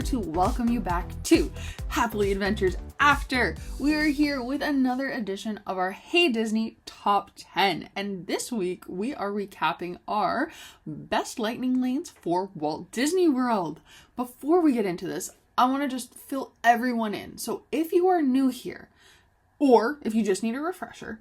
to welcome you back to Happily Adventures After. We are here with another edition of our Hey Disney Top 10. And this week we are recapping our best lightning lanes for Walt Disney World. Before we get into this, I want to just fill everyone in. So if you are new here, or if you just need a refresher,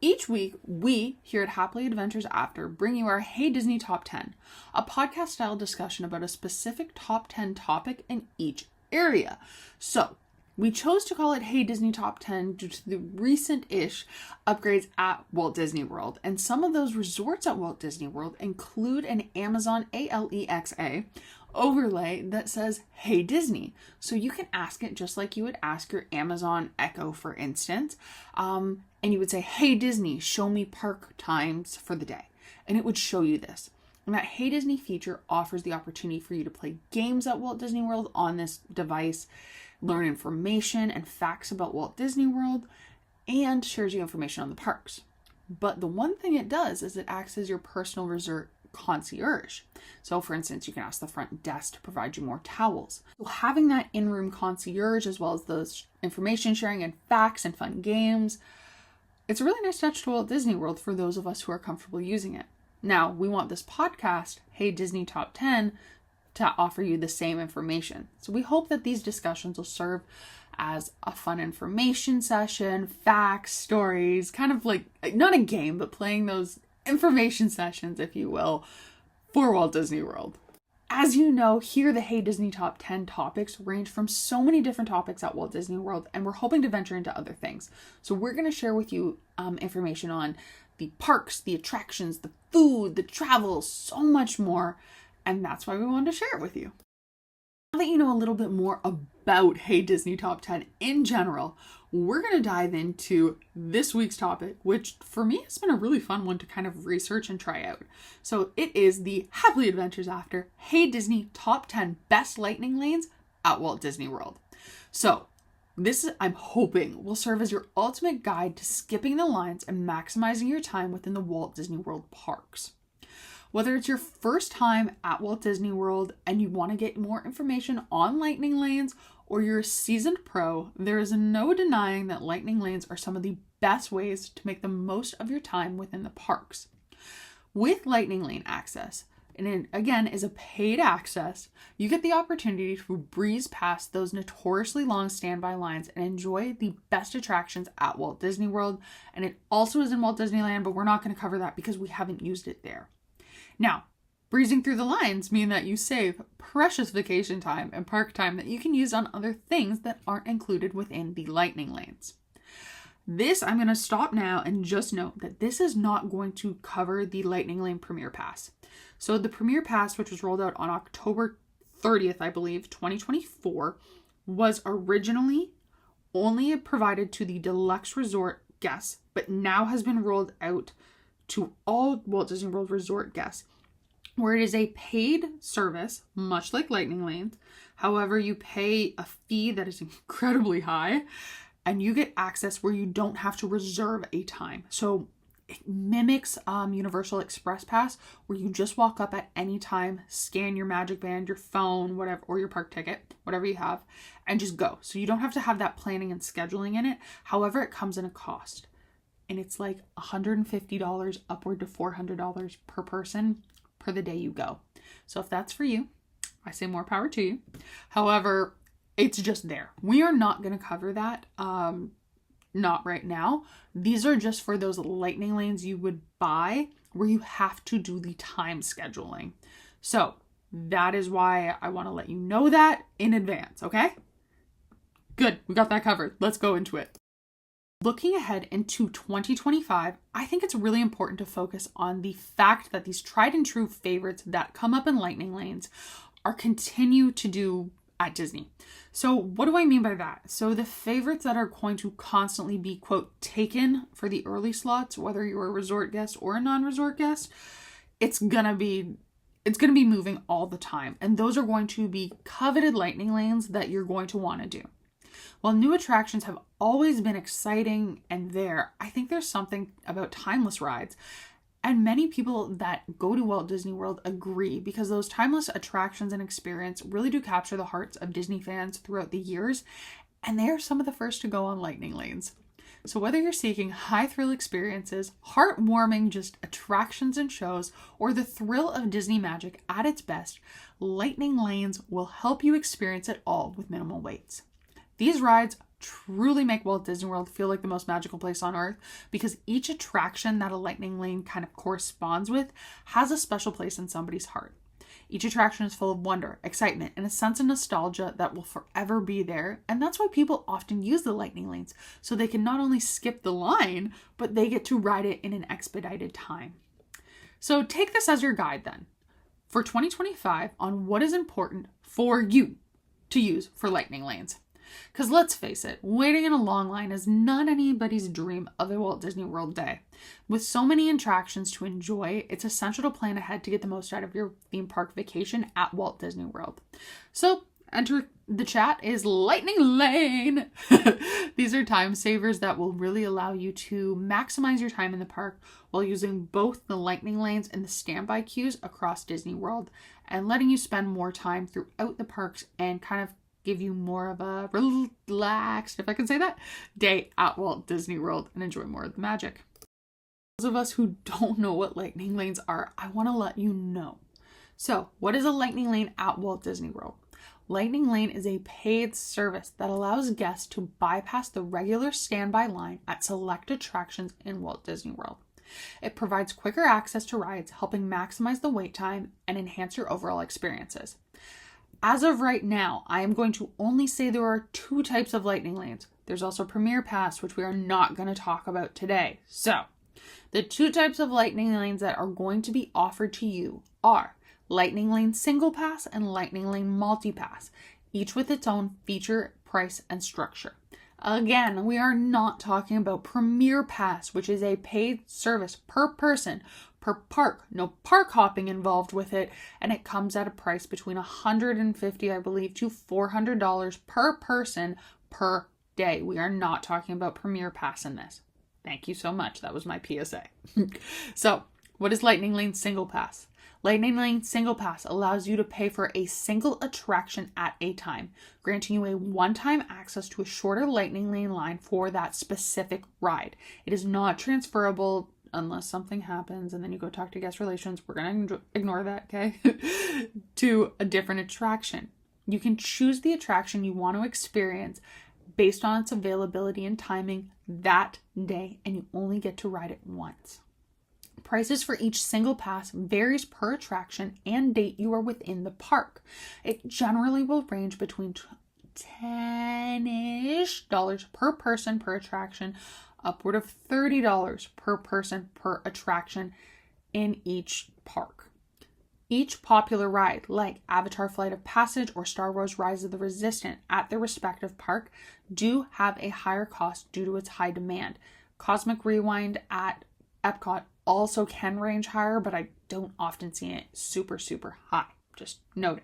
each week, we here at Happily Adventures After bring you our Hey Disney Top 10, a podcast-style discussion about a specific top 10 topic in each area. So, we chose to call it Hey Disney Top 10 due to the recent-ish upgrades at Walt Disney World. And some of those resorts at Walt Disney World include an Amazon Alexa overlay that says Hey Disney. So you can ask it just like you would ask your Amazon Echo, for instance. And you would say, Hey Disney, show me park times for the day. And it would show you this. And that Hey Disney feature offers the opportunity for you to play games at Walt Disney World on this device, learn information and facts about Walt Disney World, and shares you information on the parks. But the one thing it does is it acts as your personal resort concierge. So for instance, you can ask the front desk to provide you more towels. So having that in-room concierge, as well as those information sharing and facts and fun games, it's a really nice touch to Walt Disney World for those of us who are comfortable using it. Now, we want this podcast, Hey Disney Top 10, to offer you the same information. So we hope that these discussions will serve as a fun information session, facts, stories, kind of like, not a game, but playing those information sessions, if you will, for Walt Disney World. As you know, here the Hey Disney Top 10 topics range from so many different topics at Walt Disney World, and we're hoping to venture into other things. So we're going to share with you information on the parks, the attractions, the food, the travel, so much more, and that's why we wanted to share it with you. Now that you know a little bit more about Hey Disney Top 10 in general, we're going to dive into this week's topic, which for me has been a really fun one to kind of research and try out. So it is the Happily Adventures After Hey Disney Top 10 Best Lightning Lanes at Walt Disney World. So this, I'm hoping, will serve as your ultimate guide to skipping the lines and maximizing your time within the Walt Disney World parks. Whether it's your first time at Walt Disney World and you want to get more information on lightning lanes, or you're a seasoned pro, there is no denying that lightning lanes are some of the best ways to make the most of your time within the parks. With lightning lane access, and it again is a paid access, you get the opportunity to breeze past those notoriously long standby lines and enjoy the best attractions at Walt Disney World. And it also is in Walt Disneyland, but we're not going to cover that because we haven't used it there. Now, breezing through the lines mean that you save precious vacation time and park time that you can use on other things that aren't included within the lightning lanes. This, I'm going to stop now and just note that this is not going to cover the Lightning Lane Premier Pass. So the Premier Pass, which was rolled out on October 30th, I believe, 2024, was originally only provided to the deluxe resort guests, but now has been rolled out to all Walt Disney World resort guests, where it is a paid service, much like lightning lanes. However, you pay a fee that is incredibly high, and you get access where you don't have to reserve a time. So it mimics Universal Express Pass, where you just walk up at any time, scan your magic band, your phone, whatever, or your park ticket, whatever you have, and just go. So you don't have to have that planning and scheduling in it. However, it comes in a cost. And it's like $150 upward to $400 per person per the day you go. So if that's for you, I say more power to you. However, it's just there. We are not going to cover that. Not right now. These are just for those lightning lanes you would buy where you have to do the time scheduling. So that is why I want to let you know that in advance. Okay? Good. We got that covered. Let's go into it. Looking ahead into 2025, I think it's really important to focus on the fact that these tried and true favorites that come up in lightning lanes are continue to do at Disney. So what do I mean by that? So the favorites that are going to constantly be, quote, taken for the early slots, whether you're a resort guest or a non-resort guest, it's gonna be moving all the time. And those are going to be coveted lightning lanes that you're going to want to do. While new attractions have always been exciting and there, I think there's something about timeless rides And many people that go to Walt Disney World agree, because those timeless attractions and experience really do capture the hearts of Disney fans throughout the years, and they are some of the first to go on lightning lanes. So whether you're seeking high thrill experiences, heartwarming just attractions and shows, or the thrill of Disney magic at its best, lightning lanes will help you experience it all with minimal waits. These rides truly make Walt Disney World feel like the most magical place on earth, because each attraction that a lightning lane kind of corresponds with has a special place in somebody's heart. Each attraction is full of wonder, excitement, and a sense of nostalgia that will forever be there. And that's why people often use the lightning lanes, so they can not only skip the line, but they get to ride it in an expedited time. So take this as your guide then for 2025 on what is important for you to use for lightning lanes. Because let's face it, waiting in a long line is not anybody's dream of a Walt Disney World day. With so many attractions to enjoy, it's essential to plan ahead to get the most out of your theme park vacation at Walt Disney World. So enter the chat is lightning lane. These are time savers that will really allow you to maximize your time in the park while using both the lightning lanes and the standby queues across Disney World, and letting you spend more time throughout the parks and kind of give you more of a relaxed, if I can say that, day at Walt Disney World and enjoy more of the magic. Those of us who don't know what lightning lanes are, I want to let you know. So, what is a lightning lane at Walt Disney World? Lightning Lane is a paid service that allows guests to bypass the regular standby line at select attractions in Walt Disney World. It provides quicker access to rides, helping maximize the wait time and enhance your overall experiences. As of right now, I am going to only say there are 2 types of lightning lanes. There's also Premier Pass, which we are not going to talk about today. So, the 2 types of lightning lanes that are going to be offered to you are Lightning Lane Single Pass and Lightning Lane Multi Pass, each with its own feature, price, and structure. Again, we are not talking about Premier Pass, which is a paid service per person, per park. No park hopping involved with it, and it comes at a price between $150, I believe, to $400 per person per day. We are not talking about Premier Pass in this. Thank you so much. That was my PSA. So, what is Lightning Lane Single Pass? Lightning Lane Single Pass allows you to pay for a single attraction at a time, granting you a one-time access to a shorter Lightning Lane line for that specific ride. It is not transferable unless something happens and then you go talk to guest relations. We're going to ignore that, okay? To a different attraction. You can choose the attraction you want to experience based on its availability and timing that day, and you only get to ride it once. Prices for each single pass varies per attraction and date you are within the park. It generally will range between $10-ish per person per attraction, upward of $30 per person per attraction in each park. Each popular ride, like Avatar Flight of Passage or Star Wars Rise of the Resistance at their respective park, do have a higher cost due to its high demand. Cosmic Rewind at EPCOT also can range higher, but I don't often see it super high. Just note it.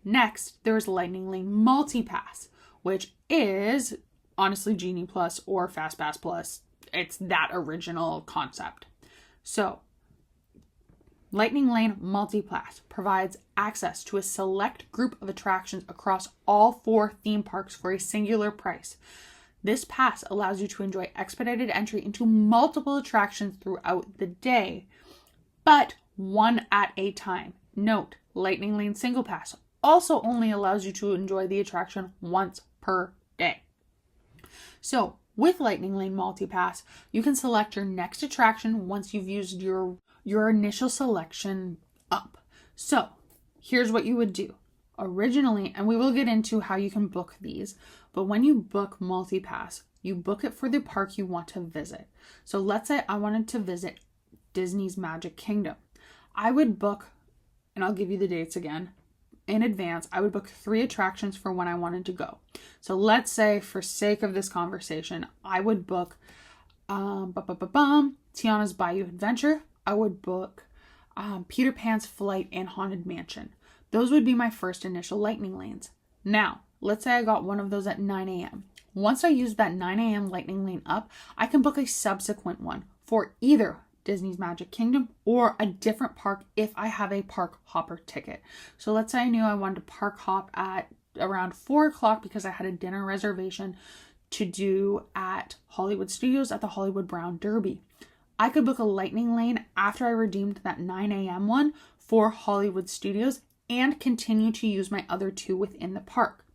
Next, there's Lightning Lane Multi-Pass, which is honestly Genie Plus or Fast Pass Plus. It's that original concept. So, Lightning Lane Multi-Pass provides access to a select group of attractions across all 4 theme parks for a singular price. This pass allows you to enjoy expedited entry into multiple attractions throughout the day, but one at a time. Note, Lightning Lane Single Pass also only allows you to enjoy the attraction once per day. So, with Lightning Lane Multi-Pass, you can select your next attraction once you've used your initial selection up. So, here's what you would do. Originally, and we will get into how you can book these, but when you book Multi-Pass, you book it for the park you want to visit. So let's say I wanted to visit Disney's Magic Kingdom. I would book, and I'll give you the dates again, in advance. I would book 3 attractions for when I wanted to go. So let's say, for sake of this conversation, I would book Tiana's Bayou Adventure. I would book Peter Pan's Flight and Haunted Mansion. Those would be my first initial lightning lanes. Now, let's say I got one of those at 9 a.m. Once I use that 9 a.m. lightning lane up, I can book a subsequent one for either Disney's Magic Kingdom or a different park if I have a park hopper ticket. So let's say I knew I wanted to park hop at around 4 o'clock because I had a dinner reservation to do at Hollywood Studios at the Hollywood Brown Derby. I could book a Lightning Lane after I redeemed that 9 a.m. one for Hollywood Studios and continue to use my other 2 within the park.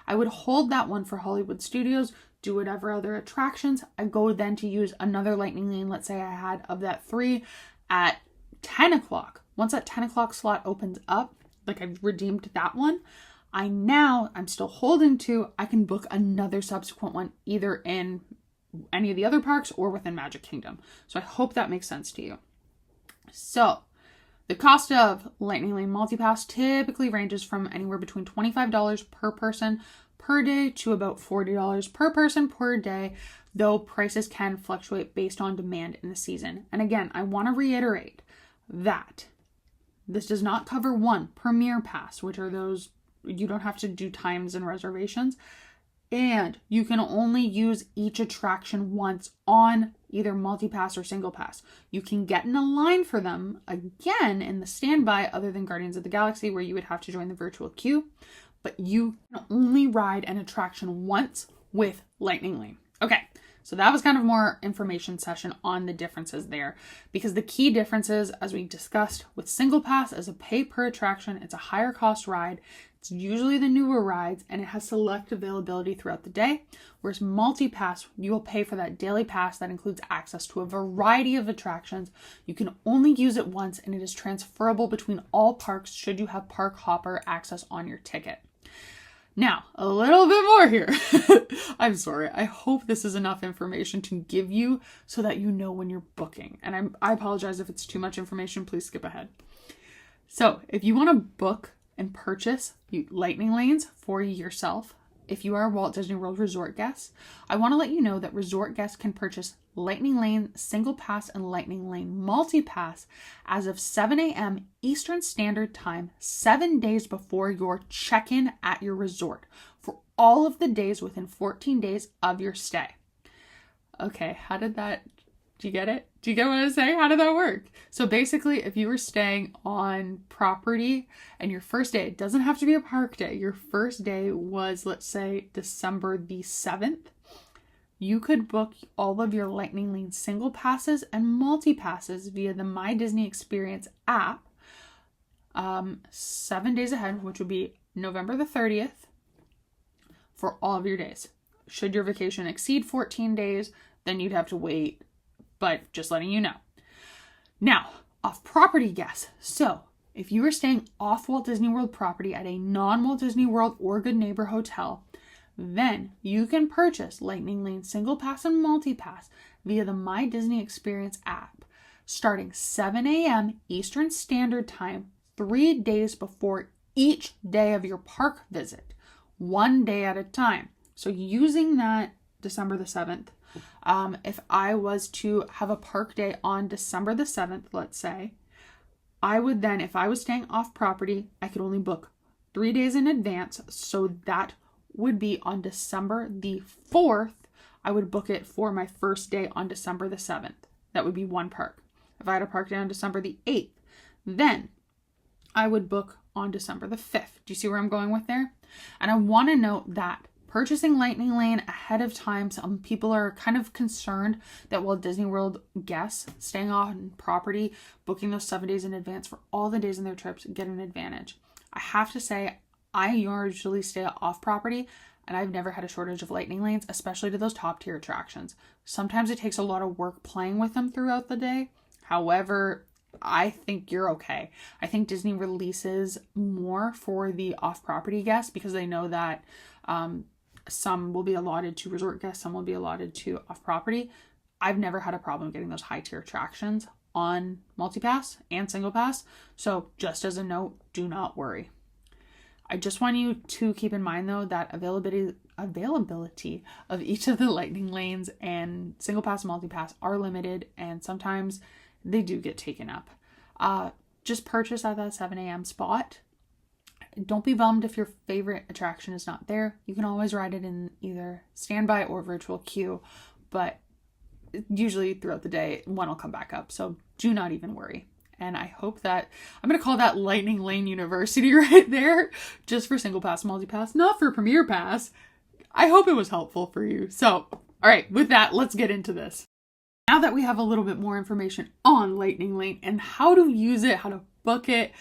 I would hold that one for Hollywood Studios, do whatever other attractions. I go then to use another Lightning Lane, let's say I had of that 3 at 10 o'clock. Once that 10 o'clock slot opens up, like I've redeemed that one, I'm still holding to, I can book another subsequent one either in any of the other parks or within Magic Kingdom. So I hope that makes sense to you. So the cost of Lightning Lane Multipass typically ranges from anywhere between $25 per person per day to about $40 per person per day, though prices can fluctuate based on demand in the season. And again, I want to reiterate that this does not cover one Premier Pass, which are those you don't have to do times and reservations, and you can only use each attraction once on either multi-pass or single pass. You can get in a line for them again in the standby other than Guardians of the Galaxy where you would have to join the virtual queue, but you can only ride an attraction once with Lightning Lane. Okay, so that was kind of more information session on the differences there, because the key differences, as we discussed, with single pass as a pay per attraction, it's a higher cost ride. It's usually the newer rides and it has select availability throughout the day, whereas multi-pass, you will pay for that daily pass that includes access to a variety of attractions. You can only use it once and it is transferable between all parks should you have park hopper access on your ticket. Now, a little bit more here. I'm sorry. I hope this is enough information to give you so that you know when you're booking. And I apologize if it's too much information. Please skip ahead. So if you want to book and purchase Lightning Lanes for yourself, if you are a Walt Disney World Resort guest, I want to let you know that resort guests can purchase Lightning Lane Single Pass and Lightning Lane Multi-Pass as of 7 a.m. Eastern Standard Time, 7 days before your check-in at your resort for all of the days within 14 days of your stay. Okay, do you get it? Do you get what I'm saying? How did that work? So basically, if you were staying on property and your first day, it doesn't have to be a park day. Your first day was, let's say, December the 7th. You could book all of your Lightning Lane single passes and multi-passes via the My Disney Experience app 7 days ahead, which would be November the 30th, for all of your days. Should your vacation exceed 14 days, then you'd have to wait. But just letting you know. Now, off-property guests. So, if you are staying off Walt Disney World property at a non-Walt Disney World or Good Neighbor hotel, then you can purchase Lightning Lane Single Pass and Multi-Pass via the My Disney Experience app, starting 7 a.m. Eastern Standard Time, 3 days before each day of your park visit, 1 day at a time. So, using that December the 7th, if I was to have a park day on December the 7th, let's say, I would then, if I was staying off property, I could only book 3 days in advance. So that would be on December the 4th. I would book it for my first day on December the 7th. That would be one park. If I had a park day on December the 8th, then I would book on December the 5th. Do you see where I'm going with there? And I want to note that purchasing Lightning Lane ahead of time, some people are kind of concerned that Walt Disney World guests staying on property, booking those 7 days in advance for all the days in their trips, get an advantage. I have to say, I usually stay off property and I've never had a shortage of Lightning Lanes, especially to those top tier attractions. Sometimes it takes a lot of work playing with them throughout the day. However, I think you're okay. I think Disney releases more for the off-property guests because they know that some will be allotted to resort guests, some will be allotted to off-property. I've never had a problem getting those high-tier attractions on multi-pass and single pass. So just as a note, do not worry. I just want you to keep in mind though that availability of each of the Lightning Lanes and single pass and multi-pass are limited and sometimes they do get taken up. Just purchase at that 7 a.m. spot. Don't be bummed if your favorite attraction is not there. You can always ride it in either standby or virtual queue, but usually throughout the day, one will come back up. So do not even worry. And I hope that, I'm going to call that Lightning Lane University right there, just for Single Pass, Multi-Pass, not for Premier Pass. I hope it was helpful for you. So, all right, with that, let's get into this. Now that we have a little bit more information on Lightning Lane and how to use it, how to book it,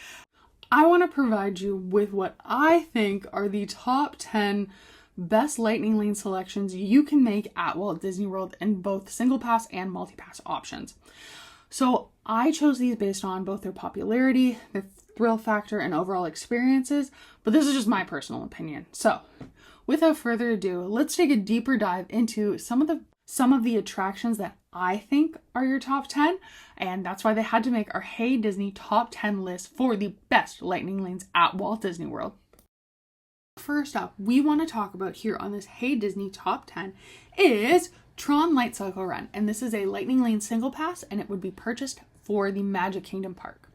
I want to provide you with what I think are the top 10 best Lightning Lane selections you can make at Walt Disney World in both Single Pass and Multi-Pass options. So I chose these based on both their popularity, their thrill factor, and overall experiences, but this is just my personal opinion. So without further ado, let's take a deeper dive into some of the attractions that I think are your top 10, and that's why they had to make our Hey Disney top 10 list for the best Lightning Lanes at Walt Disney World. First up, we want to talk about here on this Hey Disney top 10 is Tron LightCycle Run, and this is a Lightning Lane single pass, and it would be purchased for the Magic Kingdom park.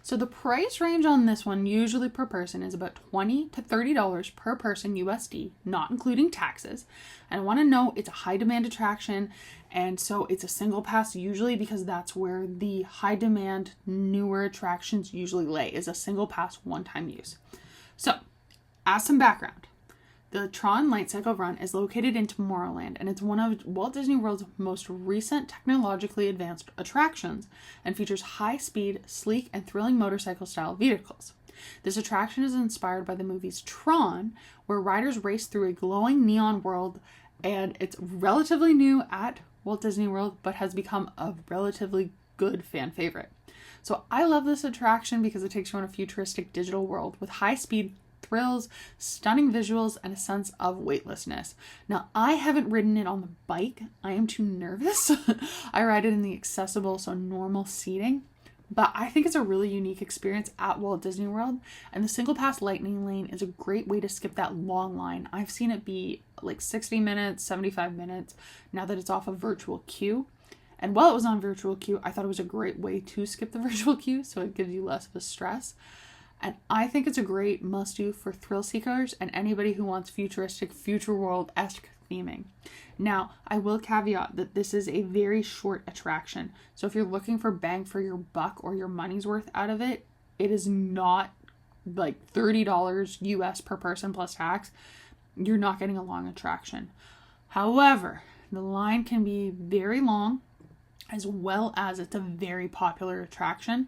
So the price range on this one, usually per person, is about $20 to $30 per person USD, not including taxes. And I want to note it's a high demand attraction, and so it's a single pass usually because that's where the high demand newer attractions usually lay, is a single pass one-time use. So as some background, the Tron LightCycle Run is located in Tomorrowland, and it's one of Walt Disney World's most recent technologically advanced attractions and features high-speed, sleek, and thrilling motorcycle-style vehicles. This attraction is inspired by the movies Tron, where riders race through a glowing neon world, and it's relatively new at Walt Disney World, but has become a relatively good fan favorite. So I love this attraction because it takes you on a futuristic digital world with high-speed thrills, stunning visuals, and a sense of weightlessness. Now, I haven't ridden it on the bike. I am too nervous. I ride it in the accessible, so normal seating. But I think it's a really unique experience at Walt Disney World, and the single pass Lightning Lane is a great way to skip that long line. I've seen it be like 60 minutes, 75 minutes, now that it's off a virtual queue. And while it was on virtual queue, I thought it was a great way to skip the virtual queue, so it gives you less of a stress. And I think it's a great must-do for thrill seekers and anybody who wants futuristic, future world-esque theming. Now, I will caveat that this is a very short attraction. So if you're looking for bang for your buck or your money's worth out of it, it is not like $30 US per person plus tax. You're not getting a long attraction. However, the line can be very long, as well as it's a very popular attraction.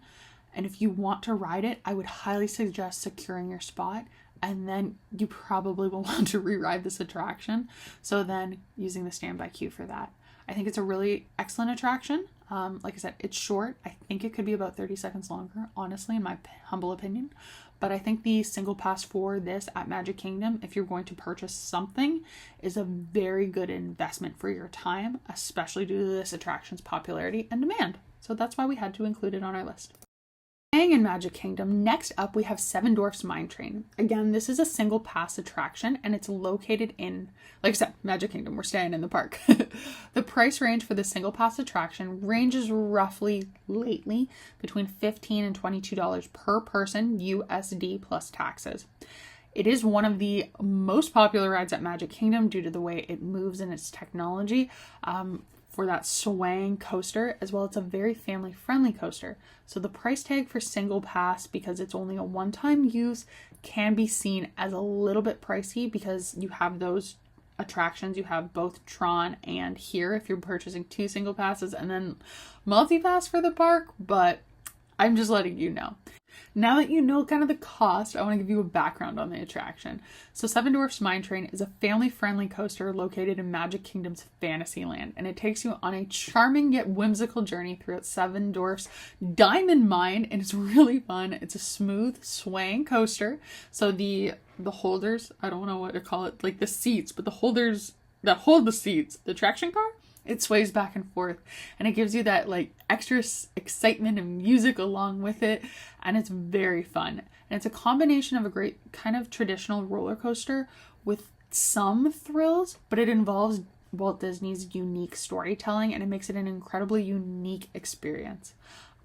And if you want to ride it, I would highly suggest securing your spot, and then you probably will want to re-ride this attraction. So then using the standby queue for that. I think it's a really excellent attraction. Like I said, it's short. I think it could be about 30 seconds longer, honestly, in my humble opinion. But I think the single pass for this at Magic Kingdom, if you're going to purchase something, is a very good investment for your time, especially due to this attraction's popularity and demand. So that's why we had to include it on our list. Staying in Magic Kingdom, next up we have Seven Dwarfs Mine Train. Again, this is a single pass attraction, and it's located in, like I said, Magic Kingdom. We're staying in the park. The price range for the single pass attraction ranges roughly lately between $15 and $22 per person USD plus taxes. It is one of the most popular rides at Magic Kingdom due to the way it moves and its technology. For that swaying coaster, as well as it's a very family-friendly coaster. So the price tag for single pass, because it's only a one-time use, can be seen as a little bit pricey because you have those attractions. You have both Tron and here if you're purchasing 2 single passes, and then multi-pass for the park, but I'm just letting you know. Now that you know kind of the cost, I want to give you a background on the attraction. So Seven Dwarfs Mine Train is a family-friendly coaster located in Magic Kingdom's Fantasyland, and it takes you on a charming yet whimsical journey throughout Seven Dwarfs Diamond Mine, and it's really fun. It's a smooth, swaying coaster. So the holders, I don't know what to call it, like the seats, but the holders that hold the seats, the traction car, it sways back and forth, and it gives you that like extra excitement and music along with it, and it's very fun. And it's a combination of a great kind of traditional roller coaster with some thrills, but it involves Walt Disney's unique storytelling, and it makes it an incredibly unique experience.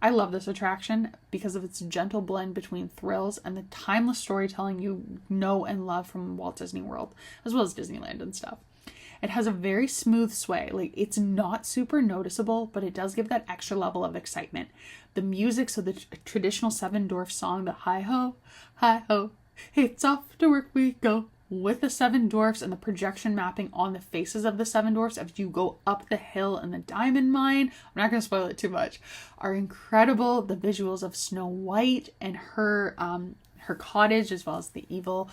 I love this attraction because of its gentle blend between thrills and the timeless storytelling you know and love from Walt Disney World, as well as Disneyland and stuff. It has a very smooth sway. Like, it's not super noticeable, but it does give that extra level of excitement. The music, so the traditional Seven Dwarfs song, the hi ho, it's off to work we go, with the Seven Dwarfs and the projection mapping on the faces of the Seven Dwarfs as you go up the hill in the diamond mine, I'm not going to spoil it too much, are incredible. The visuals of Snow White and her cottage, as well as the evil,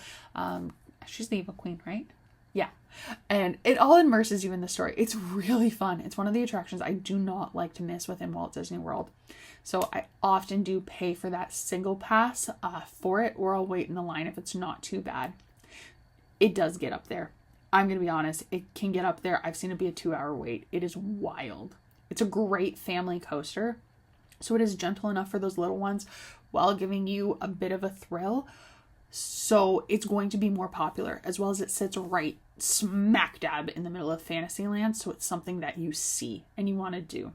she's the evil queen, right? Yeah. And it all immerses you in the story. It's really fun. It's one of the attractions I do not like to miss within Walt Disney World. So I often do pay for that single pass for it, or I'll wait in the line if it's not too bad. It does get up there. I'm going to be honest. It can get up there. I've seen it be a 2-hour wait. It is wild. It's a great family coaster. So it is gentle enough for those little ones while giving you a bit of a thrill. So it's going to be more popular, as well as it sits right smack dab in the middle of Fantasyland. So it's something that you see and you want to do.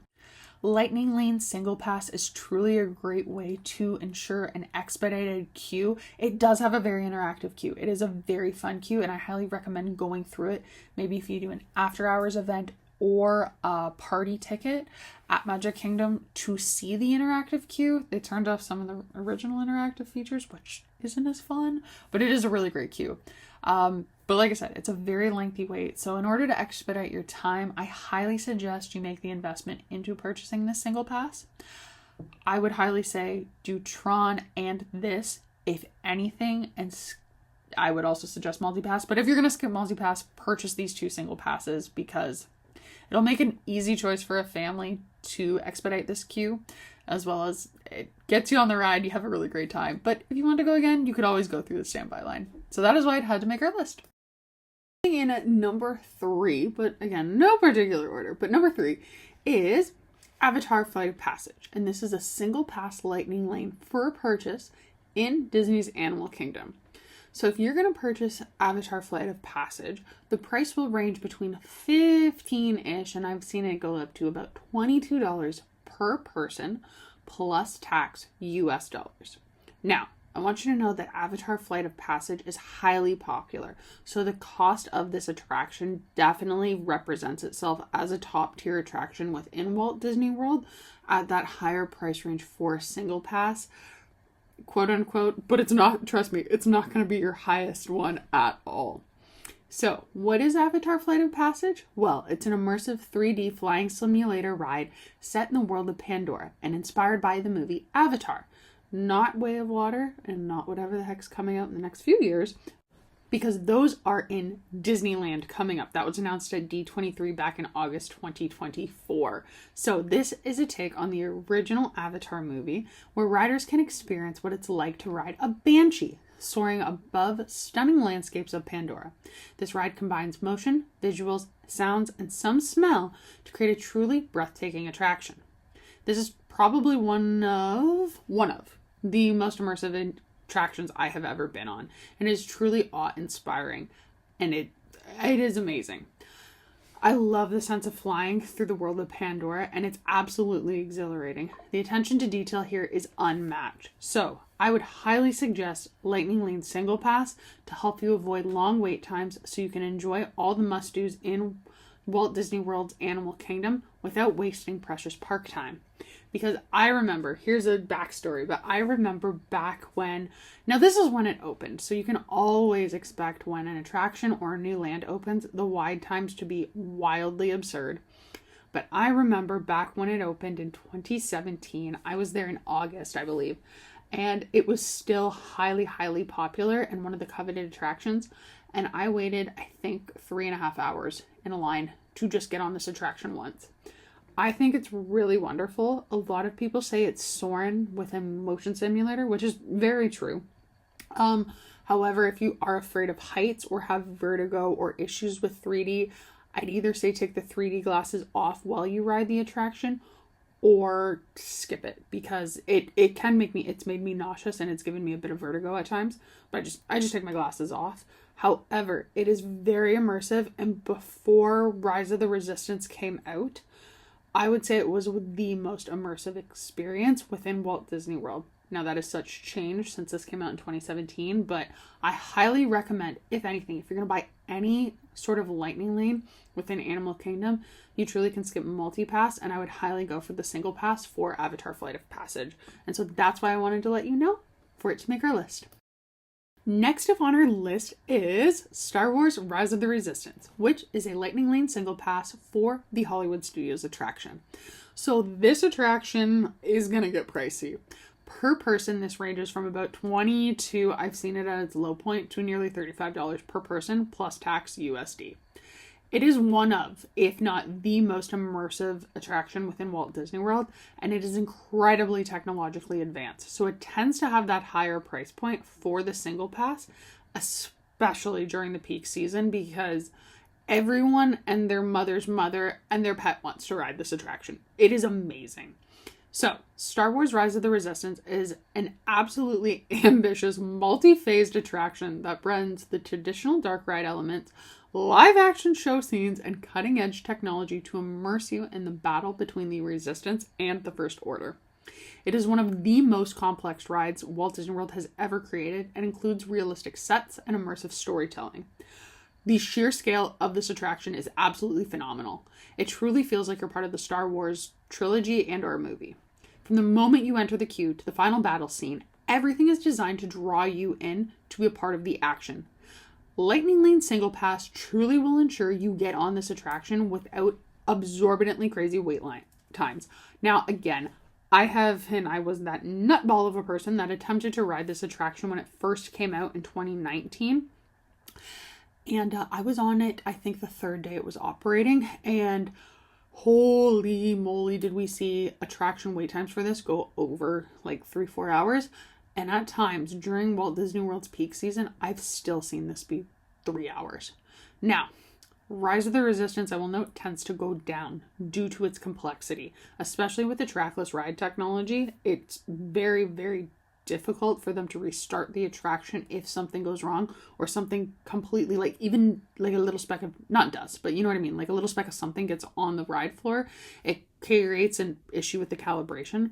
Lightning Lane Single Pass is truly a great way to ensure an expedited queue. It does have a very interactive queue. It is a very fun queue, and I highly recommend going through it. Maybe if you do an after hours event or a party ticket at Magic Kingdom to see the interactive queue. They turned off some of the original interactive features, which isn't as fun, but it is a really great queue. But like I said, it's a very lengthy wait. So in order to expedite your time, I highly suggest you make the investment into purchasing this single pass. I would highly say do Tron and this, if anything, and I would also suggest multi-pass. But if you're going to skip multi-pass, purchase these 2 single passes, because it'll make an easy choice for a family to expedite this queue, as well as it gets you on the ride. You have a really great time. But if you want to go again, you could always go through the standby line. So that is why it had to make our list. In at number 3, but again, no particular order, but number 3 is Avatar Flight of Passage. And this is a single pass Lightning Lane for a purchase in Disney's Animal Kingdom. So if you're going to purchase Avatar Flight of Passage, the price will range between $15-ish, and I've seen it go up to about $22 per person, plus tax, US dollars. Now, I want you to know that Avatar Flight of Passage is highly popular, so the cost of this attraction definitely represents itself as a top tier attraction within Walt Disney World at that higher price range for a single pass, quote unquote, but it's not, trust me, it's not going to be your highest one at all. So, what is Avatar Flight of Passage? Well, it's an immersive 3D flying simulator ride set in the world of Pandora and inspired by the movie Avatar. Not Way of Water and not whatever the heck's coming out in the next few years, because those are in Disneyland coming up. That was announced at D23 back in August 2024. So this is a take on the original Avatar movie, where riders can experience what it's like to ride a banshee soaring above stunning landscapes of Pandora. This ride combines motion, visuals, sounds, and some smell to create a truly breathtaking attraction. This is probably one of the most immersive attractions I have ever been on, and it is truly awe-inspiring, and it is amazing. I love the sense of flying through the world of Pandora, and it's absolutely exhilarating. The attention to detail here is unmatched, so I would highly suggest Lightning Lane Single Pass to help you avoid long wait times so you can enjoy all the must-dos in Walt Disney World's Animal Kingdom without wasting precious park time. Because I remember, here's a backstory, but I remember back when, now this is when it opened, so you can always expect when an attraction or a new land opens, the wait times to be wildly absurd. But I remember back when it opened in 2017, I was there in August, I believe, and it was still highly, highly popular and one of the coveted attractions. And I waited, I think, 3.5 hours in a line to just get on this attraction once. I think it's really wonderful. A lot of people say it's Soarin' with a motion simulator, which is very true. However, if you are afraid of heights or have vertigo or issues with 3D, I'd either say take the 3D glasses off while you ride the attraction or skip it, because it can make me, it's made me nauseous and it's given me a bit of vertigo at times, but I just take my glasses off. However, it is very immersive, and before Rise of the Resistance came out, I would say it was the most immersive experience within Walt Disney World. Now that is such change since this came out in 2017, but I highly recommend, if anything, if you're going to buy any sort of lightning lane within Animal Kingdom, you truly can skip multi-pass, and I would highly go for the single pass for Avatar Flight of Passage. And so that's why I wanted to let you know for it to make our list. Next up on our list is Star Wars Rise of the Resistance, which is a lightning lane single pass for the Hollywood Studios attraction. So this attraction is going to get pricey. Per person, this ranges from about $20 to, I've seen it at its low point, to nearly $35 per person plus tax USD. It is one of, if not the most immersive attraction within Walt Disney World, and it is incredibly technologically advanced. So it tends to have that higher price point for the single pass, especially during the peak season, because everyone and their mother's mother and their pet wants to ride this attraction. It is amazing. So, Star Wars Rise of the Resistance is an absolutely ambitious, multi-phased attraction that blends the traditional dark ride elements, live action show scenes, and cutting edge technology to immerse you in the battle between the Resistance and the First Order. It is one of the most complex rides Walt Disney World has ever created and includes realistic sets and immersive storytelling. The sheer scale of this attraction is absolutely phenomenal. It truly feels like you're part of the Star Wars trilogy and or movie. From the moment you enter the queue to the final battle scene, everything is designed to draw you in to be a part of the action. Lightning Lane Single Pass truly will ensure you get on this attraction without absorbently crazy wait times. Now, again, I was that nutball of a person that attempted to ride this attraction when it first came out in 2019. And I was on it, I think the third day it was operating, and holy moly did we see attraction wait times for this go over like 3-4 hours. And at times during Walt Disney World's peak season, I've still seen this be 3 hours. Now, Rise of the Resistance, I will note, tends to go down due to its complexity, especially with the trackless ride technology. It's very, very difficult for them to restart the attraction if something goes wrong or something completely, like even like a little speck of, not dust, but you know what I mean, like a little speck of something gets on the ride floor, it creates an issue with the calibration.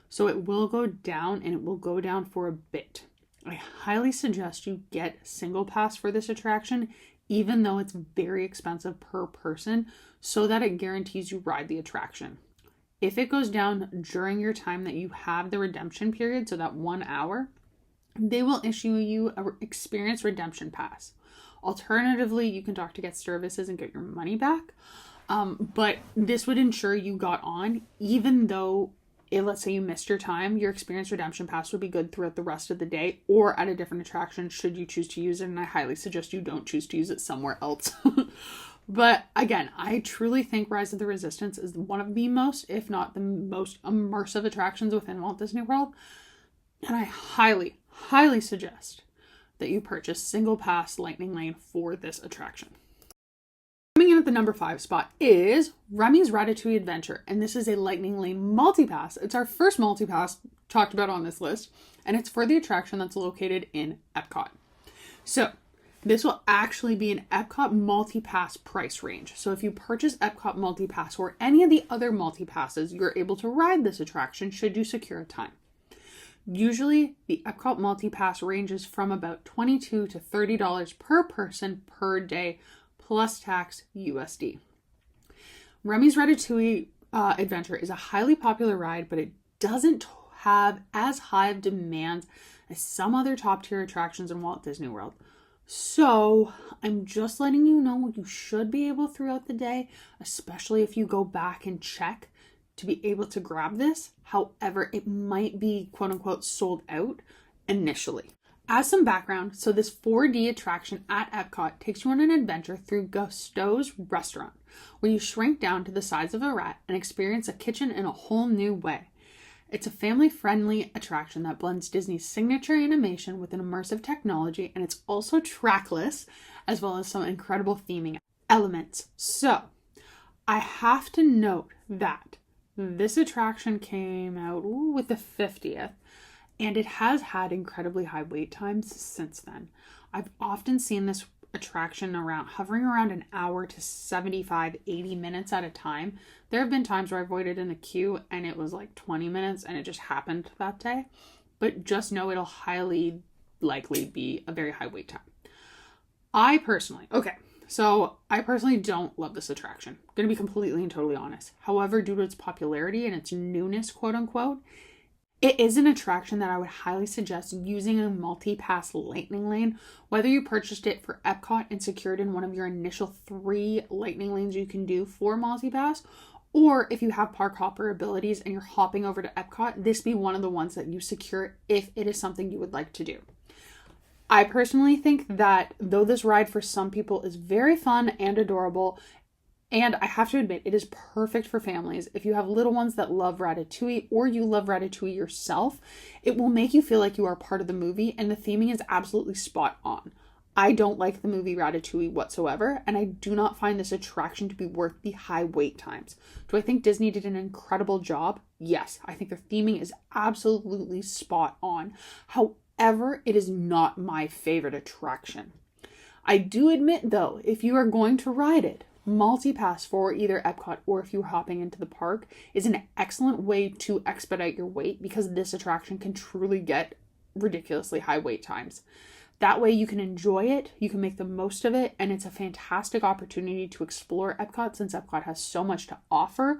So it will go down, and it will go down for a bit. I highly suggest you get single pass for this attraction, even though it's very expensive per person, so that it guarantees you ride the attraction. If it goes down during your time that you have the redemption period, so that 1 hour, they will issue you an experience redemption pass. Alternatively, you can talk to guest services and get your money back. But this would ensure you got on, even though let's say you missed your time, your experience redemption pass would be good throughout the rest of the day or at a different attraction should you choose to use it. And I highly suggest you don't choose to use it somewhere else. But again, I truly think Rise of the Resistance is one of the most, if not the most immersive attractions within Walt Disney World. And I highly, highly suggest that you purchase single pass Lightning Lane for this attraction. Coming in at the number 5 spot is Remy's Ratatouille Adventure, and this is a Lightning Lane multi-pass. It's our first multi-pass talked about on this list, and it's for the attraction that's located in EPCOT. So, this will actually be an EPCOT multi-pass price range. So if you purchase EPCOT multi-pass or any of the other multi-passes, you're able to ride this attraction should you secure a time. Usually, the EPCOT multi-pass ranges from about $22 to $30 per person per day, plus tax USD. Remy's Ratatouille Adventure is a highly popular ride, but it doesn't have as high of demands as some other top tier attractions in Walt Disney World. So I'm just letting you know what you should be able throughout the day, especially if you go back and check to be able to grab this. However, it might be quote unquote sold out initially. As some background, so this 4D attraction at EPCOT takes you on an adventure through Gusteau's restaurant, where you shrink down to the size of a rat and experience a kitchen in a whole new way. It's a family-friendly attraction that blends Disney's signature animation with an immersive technology, and it's also trackless, as well as some incredible theming elements. So, I have to note that this attraction came out with the 50th, and it has had incredibly high wait times since then. I've often seen this attraction hovering around an hour to 75-80 minutes at a time. There have been times where I've waited in the queue and it was like 20 minutes and it just happened that day. but just know it'll highly likely be a very high wait time. I personally don't love this attraction. I'm going to be completely and totally honest. However, due to its popularity and its newness, quote unquote, it is an attraction that I would highly suggest using a multi-pass lightning lane, whether you purchased it for EPCOT and secured in one of your initial 3 lightning lanes you can do for multi-pass, or if you have park hopper abilities and you're hopping over to EPCOT, this be one of the ones that you secure if it is something you would like to do. I personally think that though this ride for some people is very fun and adorable, and I have to admit, it is perfect for families. If you have little ones that love Ratatouille or you love Ratatouille yourself, it will make you feel like you are part of the movie, and the theming is absolutely spot on. I don't like the movie Ratatouille whatsoever, and I do not find this attraction to be worth the high wait times. Do I think Disney did an incredible job? Yes, I think their theming is absolutely spot on. However, it is not my favorite attraction. I do admit, though, if you are going to ride it, multi-pass for either EPCOT or if you're hopping into the park is an excellent way to expedite your wait, because this attraction can truly get ridiculously high wait times. That way you can enjoy it, you can make the most of it, and it's a fantastic opportunity to explore EPCOT since EPCOT has so much to offer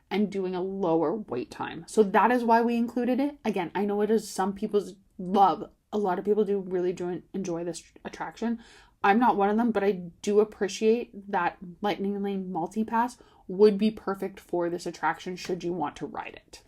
and doing a lower wait time. So that is why we included it. Again, I know it is some people's love. A lot of people do really enjoy this attraction. I'm not one of them, but I do appreciate that Lightning Lane Multi-Pass would be perfect for this attraction should you want to ride it.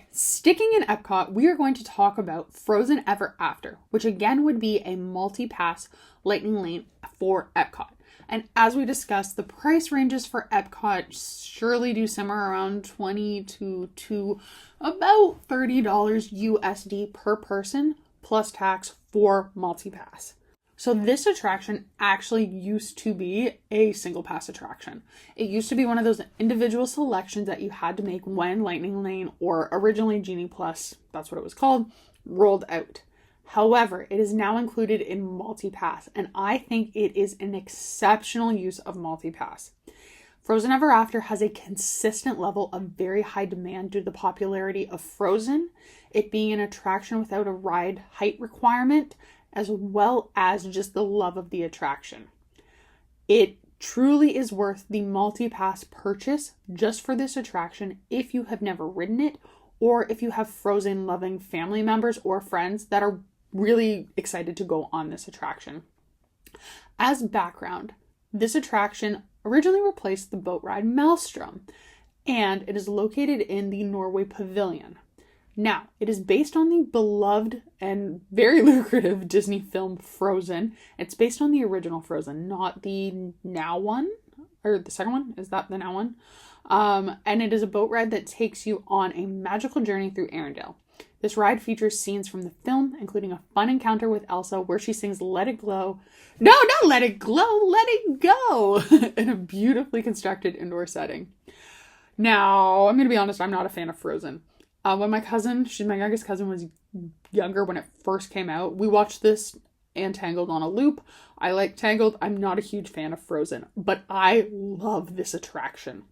Sticking in EPCOT, we are going to talk about Frozen Ever After, which again would be a multi-pass Lightning Lane for EPCOT. And as we discussed, the price ranges for EPCOT surely do somewhere around $22 to about $30 USD per person, plus tax for multi-pass. So this attraction actually used to be a single pass attraction. It used to be one of those individual selections that you had to make when Lightning Lane, or originally Genie Plus, that's what it was called, rolled out. However, it is now included in multi-pass, and I think it is an exceptional use of multi-pass. Frozen Ever After has a consistent level of very high demand due to the popularity of Frozen, it being an attraction without a ride height requirement, as well as just the love of the attraction. It truly is worth the multi-pass purchase just for this attraction if you have never ridden it, or if you have Frozen loving family members or friends that are really excited to go on this attraction. As background, this attraction originally replaced the boat ride Maelstrom, and it is located in the Norway Pavilion. Now, it is based on the beloved and very lucrative Disney film Frozen. It's based on the original Frozen, not the now one, or the second one. Is that the now one? And it is a boat ride that takes you on a magical journey through Arendelle. This ride features scenes from the film, including a fun encounter with Elsa where she sings Let It Glow. No, not Let It Glow, Let It Go! In a beautifully constructed indoor setting. Now, I'm going to be honest, I'm not a fan of Frozen. When my youngest cousin was younger when it first came out, we watched this and Tangled on a loop. I like Tangled. I'm not a huge fan of Frozen, but I love this attraction.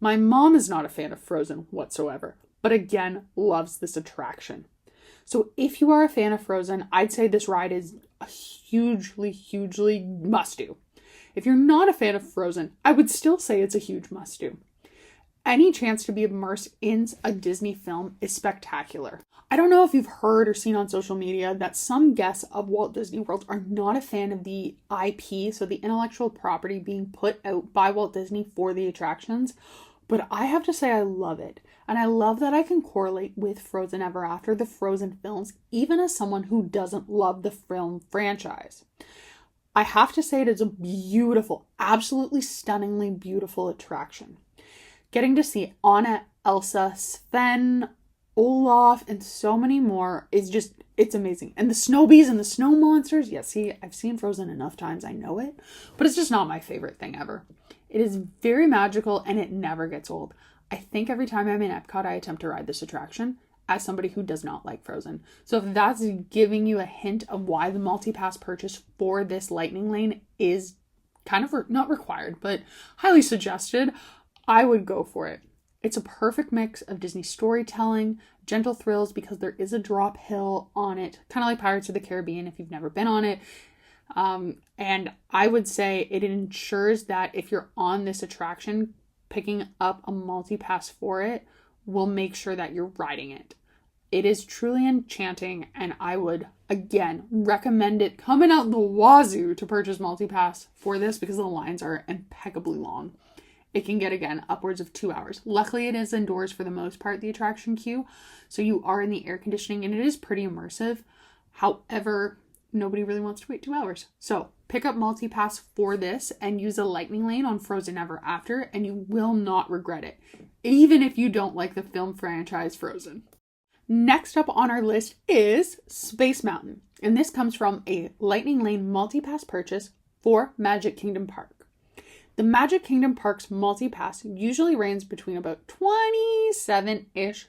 My mom is not a fan of Frozen whatsoever, but again, loves this attraction. So if you are a fan of Frozen, I'd say this ride is a hugely must do. If you're not a fan of Frozen, I would still say it's a huge must do. Any chance to be immersed in a Disney film is spectacular. I don't know if you've heard or seen on social media that some guests of Walt Disney World are not a fan of the IP, so the intellectual property being put out by Walt Disney for the attractions, but I have to say I love it. And I love that I can correlate with Frozen Ever After, the Frozen films, even as someone who doesn't love the film franchise. I have to say it is a beautiful, absolutely stunningly beautiful attraction. Getting to see Anna, Elsa, Sven, Olaf, and so many more is just, it's amazing. And the snow bees and the snow monsters. Yeah, see, I've seen Frozen enough times, I know it. But it's just not my favorite thing ever. It is very magical and it never gets old. I think every time I'm in EPCOT, I attempt to ride this attraction as somebody who does not like Frozen. So if that's giving you a hint of why the multi-pass purchase for this Lightning Lane is kind of not required, but highly suggested, I would go for it. It's a perfect mix of Disney storytelling, gentle thrills because there is a drop hill on it, kind of like Pirates of the Caribbean if you've never been on it. And I would say it ensures that if you're on this attraction, picking up a multi-pass for it will make sure that you're riding it. It is truly enchanting, and I would, again, recommend it coming out the wazoo to purchase multi-pass for this because the lines are impeccably long. It can get, again, upwards of 2 hours. Luckily, it is indoors for the most part, the attraction queue, so you are in the air conditioning, and it is pretty immersive. However, nobody really wants to wait 2 hours. So pick up multi-pass for this and use a lightning lane on Frozen Ever After, and you will not regret it, even if you don't like the film franchise Frozen. Next up on our list is Space Mountain, and this comes from a lightning lane multi-pass purchase for Magic Kingdom Park. The Magic Kingdom Park's multi-pass usually ranges between about $27-ish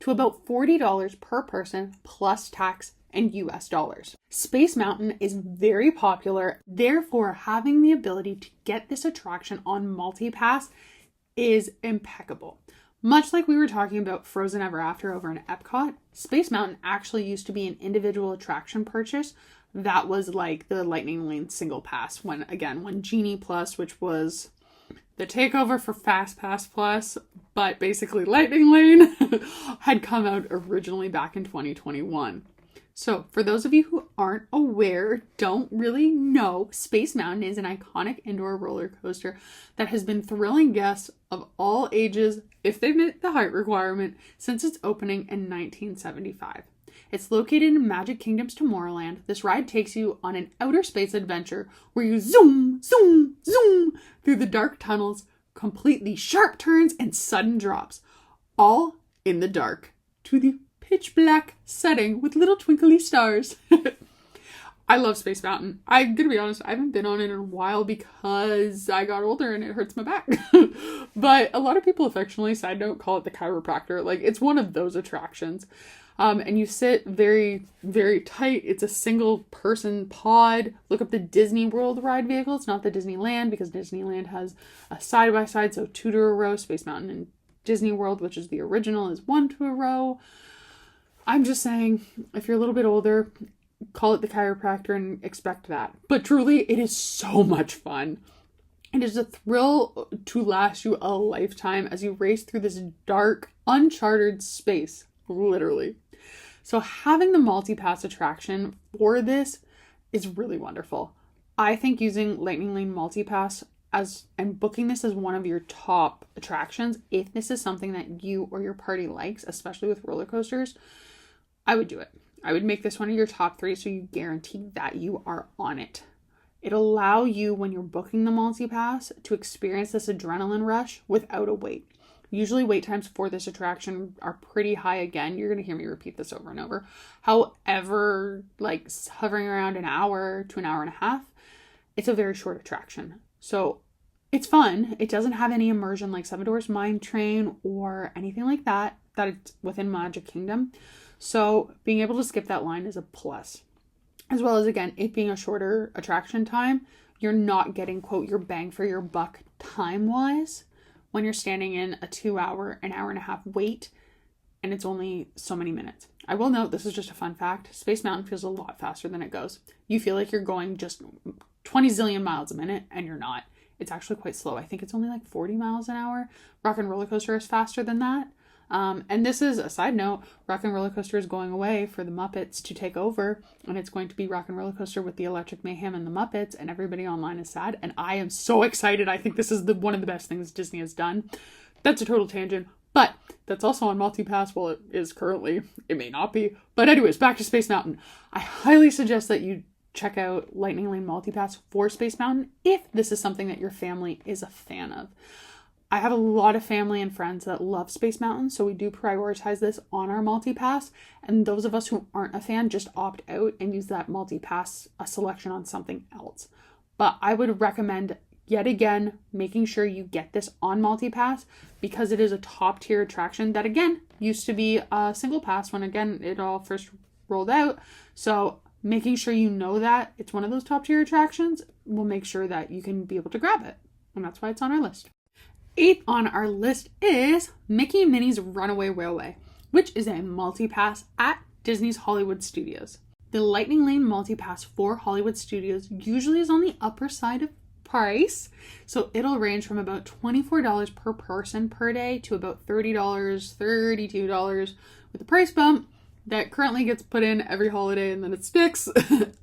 to about $40 per person plus tax and US dollars. Space Mountain is very popular, therefore having the ability to get this attraction on multi-pass is impeccable. Much like we were talking about Frozen Ever After over in EPCOT, Space Mountain actually used to be an individual attraction purchase that was like the Lightning Lane single pass when Genie Plus, which was the takeover for Fast Pass Plus, but basically Lightning Lane, had come out originally back in 2021. So for those of you who aren't aware, don't really know, Space Mountain is an iconic indoor roller coaster that has been thrilling guests of all ages, if they meet the height requirement, since its opening in 1975. It's located in Magic Kingdom's Tomorrowland. This ride takes you on an outer space adventure where you zoom, zoom, zoom through the dark tunnels, complete the sharp turns and sudden drops, all in the dark, to the pitch black setting with little twinkly stars. I love Space Mountain. I'm gonna be honest, I haven't been on it in a while because I got older and it hurts my back. But a lot of people affectionately, side note, call it the chiropractor. Like, it's one of those attractions. And you sit very, very tight. It's a single person pod. Look up the Disney World ride vehicle. It's not the Disneyland because Disneyland has a side-by-side, so 2 to a row. Space Mountain and Disney World, which is the original, is 1 to a row. I'm just saying, if you're a little bit older, call it the chiropractor and expect that. But truly, it is so much fun. It is a thrill to last you a lifetime as you race through this dark, uncharted space, literally. So having the multi-pass attraction for this is really wonderful. I think using Lightning Lane multi-pass and booking this as one of your top attractions, if this is something that you or your party likes, especially with roller coasters, I would do it. I would make this one of your top 3 so you guarantee that you are on it. It'll allow you, when you're booking the multi-pass, to experience this adrenaline rush without a wait. Usually wait times for this attraction are pretty high. Again, you're going to hear me repeat this over and over. However, like hovering around an hour to an hour and a half, it's a very short attraction. So it's fun. It doesn't have any immersion like Seven Dwarfs Mine Train or anything like that it's within Magic Kingdom. So being able to skip that line is a plus. As well as, again, it being a shorter attraction time, you're not getting, quote, your bang for your buck time-wise when you're standing in a 2 hour, an hour and a half wait, and it's only so many minutes. I will note, this is just a fun fact, Space Mountain feels a lot faster than it goes. You feel like you're going just 20 zillion miles a minute, and you're not. It's actually quite slow. I think it's only like 40 miles an hour. Rock and Roller Coaster is faster than that. And this is a side note, Rock and Roller Coaster is going away for the Muppets to take over, and it's going to be Rock and Roller Coaster with the Electric Mayhem and the Muppets, and everybody online is sad, and I am so excited. I think this is one of the best things Disney has done. That's a total tangent, but that's also on multi-pass. Well, it is currently. It may not be. But anyways, back to Space Mountain. I highly suggest that you check out Lightning Lane multi-pass for Space Mountain if this is something that your family is a fan of. I have a lot of family and friends that love Space Mountain, so we do prioritize this on our multi-pass, and those of us who aren't a fan just opt out and use that multi-pass selection on something else. But I would recommend, yet again, making sure you get this on multi-pass because it is a top-tier attraction that, again, used to be a single pass when, again, it all first rolled out. So making sure you know that it's one of those top-tier attractions will make sure that you can be able to grab it, and that's why it's on our list. 8th on our list is Mickey and Minnie's Runaway Railway, which is a multi-pass at Disney's Hollywood Studios. The Lightning Lane multi-pass for Hollywood Studios usually is on the upper side of price, so it'll range from about $24 per person per day to about $30, $32 with a price bump that currently gets put in every holiday and then it sticks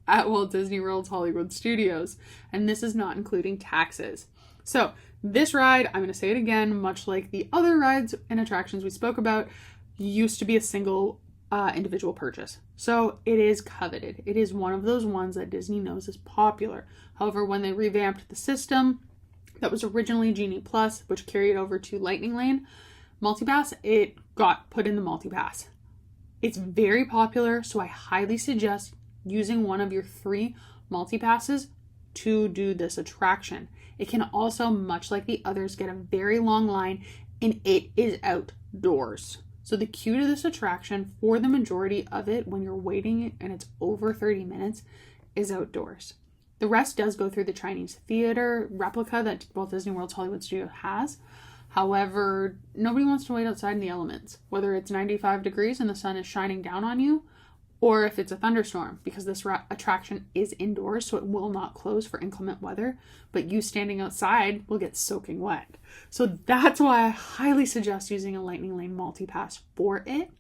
at Walt Disney World's Hollywood Studios. And this is not including taxes. So this ride, I'm going to say it again, much like the other rides and attractions we spoke about, used to be a single individual purchase. So it is coveted. It is one of those ones that Disney knows is popular. However, when they revamped the system that was originally Genie Plus, which carried over to Lightning Lane Multipass, it got put in the Multipass. It's very popular, so I highly suggest using one of your 3 Multipasses to do this attraction. It can also, much like the others, get a very long line, and it is outdoors. So the queue to this attraction, for the majority of it, when you're waiting and it's over 30 minutes, is outdoors. The rest does go through the Chinese theater replica that Walt Disney World's Hollywood Studio has. However, nobody wants to wait outside in the elements, whether it's 95 degrees and the sun is shining down on you, or if it's a thunderstorm, because this attraction is indoors, so it will not close for inclement weather, but you standing outside will get soaking wet. So that's why I highly suggest using a Lightning Lane multi-pass for it.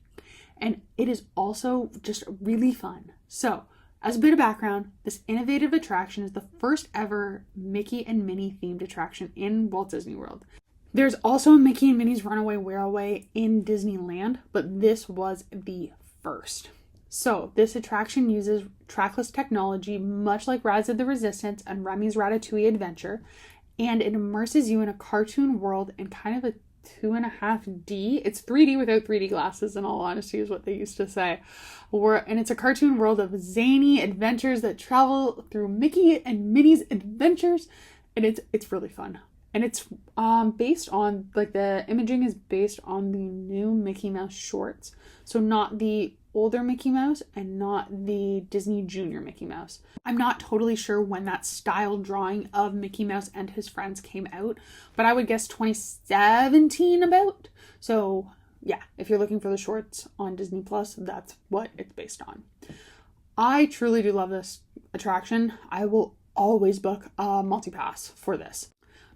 And it is also just really fun. So, as a bit of background, this innovative attraction is the first ever Mickey and Minnie themed attraction in Walt Disney World. There's also a Mickey and Minnie's Runaway Railway in Disneyland, but this was the first. So, this attraction uses trackless technology, much like Rise of the Resistance and Remy's Ratatouille Adventure, and it immerses you in a cartoon world in kind of a 2.5D. It's 3D without 3D glasses, in all honesty, is what they used to say. And it's a cartoon world of zany adventures that travel through Mickey and Minnie's adventures, and it's really fun. And it's based on, like, the imaging is based on the new Mickey Mouse shorts. So not the older Mickey Mouse and not the Disney Junior Mickey Mouse. I'm not totally sure when that style drawing of Mickey Mouse and his friends came out, but I would guess 2017 about. So yeah, if you're looking for the shorts on Disney Plus, that's what it's based on. I truly do love this attraction. I will always book a multi-pass for this.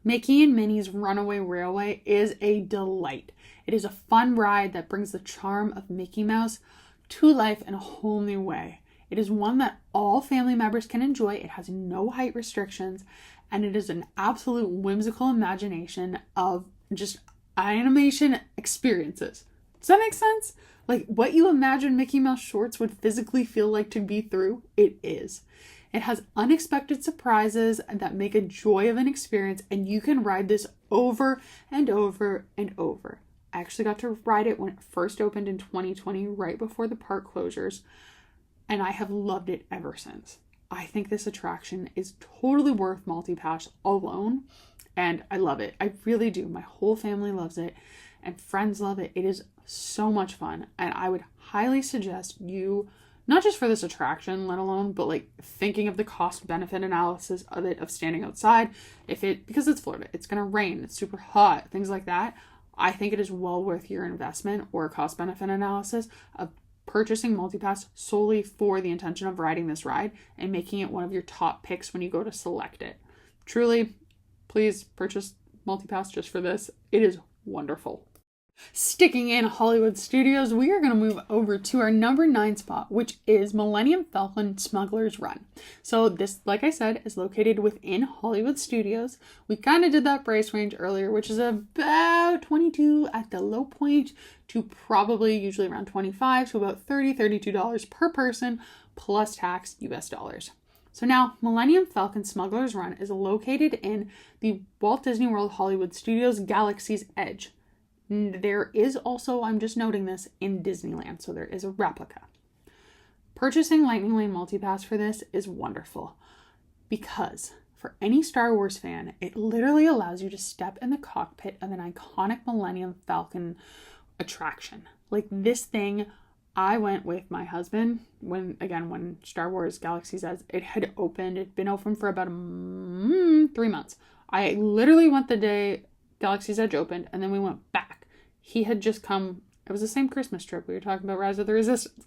Mickey and Minnie's Runaway Railway is a delight. It is a fun ride that brings the charm of Mickey Mouse to life in a whole new way. It is one that all family members can enjoy. It has no height restrictions, and it is an absolute whimsical imagination of just animation experiences. Does that make sense? Like, what you imagine Mickey Mouse shorts would physically feel like to be through, it is. It has unexpected surprises that make a joy of an experience, and you can ride this over and over and over. I actually got to ride it when it first opened in 2020, right before the park closures, and I have loved it ever since. I think this attraction is totally worth multi-pass alone, and I love it. I really do. My whole family loves it, and friends love it. It is so much fun, and I would highly suggest you, not just for this attraction, let alone, but like thinking of the cost-benefit analysis of it, of standing outside, because it's Florida, it's going to rain, it's super hot, things like that. I think it is well worth your investment or cost-benefit analysis of purchasing multi-pass solely for the intention of riding this ride and making it one of your top picks when you go to select it. Truly, please purchase multi-pass just for this. It is wonderful. Sticking in Hollywood Studios, we are going to move over to our number 9 spot, which is Millennium Falcon Smuggler's Run. So this, like I said, is located within Hollywood Studios. We kind of did that price range earlier, which is about $22 at the low point to probably usually around $25 to about $32 per person plus tax US dollars. So now, Millennium Falcon Smuggler's Run is located in the Walt Disney World Hollywood Studios Galaxy's Edge. There is also, I'm just noting this, in Disneyland, so there is a replica. Purchasing Lightning Lane Multipass for this is wonderful because for any Star Wars fan, it literally allows you to step in the cockpit of an iconic Millennium Falcon attraction. Like this thing, I went with my husband when Star Wars Galaxy's Edge, it had opened. It'd been open for about 3 months. I literally went the day Galaxy's Edge opened, and then we went back. He had just come, it was the same Christmas trip. We were talking about Rise of the Resistance,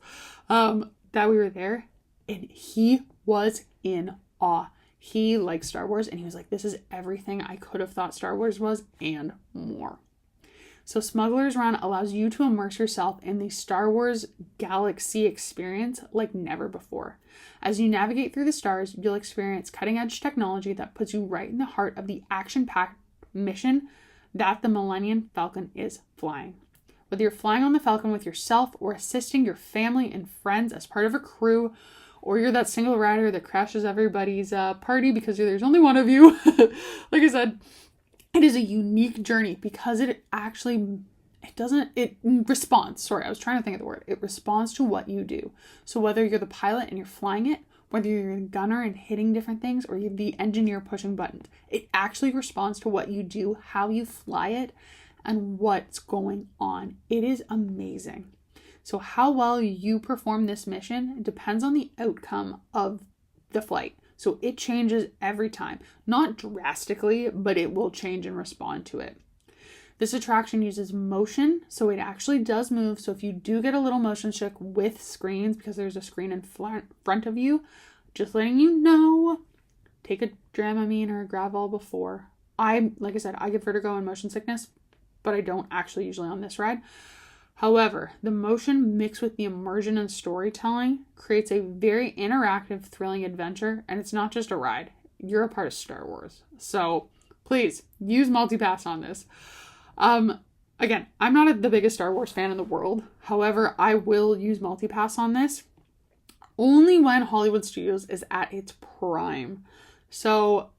that we were there, and he was in awe. He likes Star Wars, and he was like, this is everything I could have thought Star Wars was and more. So Smuggler's Run allows you to immerse yourself in the Star Wars galaxy experience like never before. As you navigate through the stars, you'll experience cutting-edge technology that puts you right in the heart of the action-packed mission that the Millennium Falcon is flying. Whether you're flying on the Falcon with yourself or assisting your family and friends as part of a crew, or you're that single rider that crashes everybody's party because there's only one of you, like I said, it is a unique journey because it responds to what you do. So whether you're the pilot and you're flying it, whether you're the gunner and hitting different things, or you're the engineer pushing buttons, it actually responds to what you do, how you fly it, and what's going on. It is amazing. So how well you perform this mission depends on the outcome of the flight. So it changes every time. Not drastically, but it will change and respond to it. This attraction uses motion, so it actually does move. So if you do get a little motion sick with screens, because there's a screen in front of you, just letting you know, take a Dramamine or a Gravol before. Like I said, I get vertigo and motion sickness, but I don't actually usually on this ride. However, the motion mixed with the immersion and storytelling creates a very interactive, thrilling adventure, and it's not just a ride. You're a part of Star Wars. So please use multipass on this. Again, I'm not the biggest Star Wars fan in the world. However, I will use multipass on this only when Hollywood Studios is at its prime. So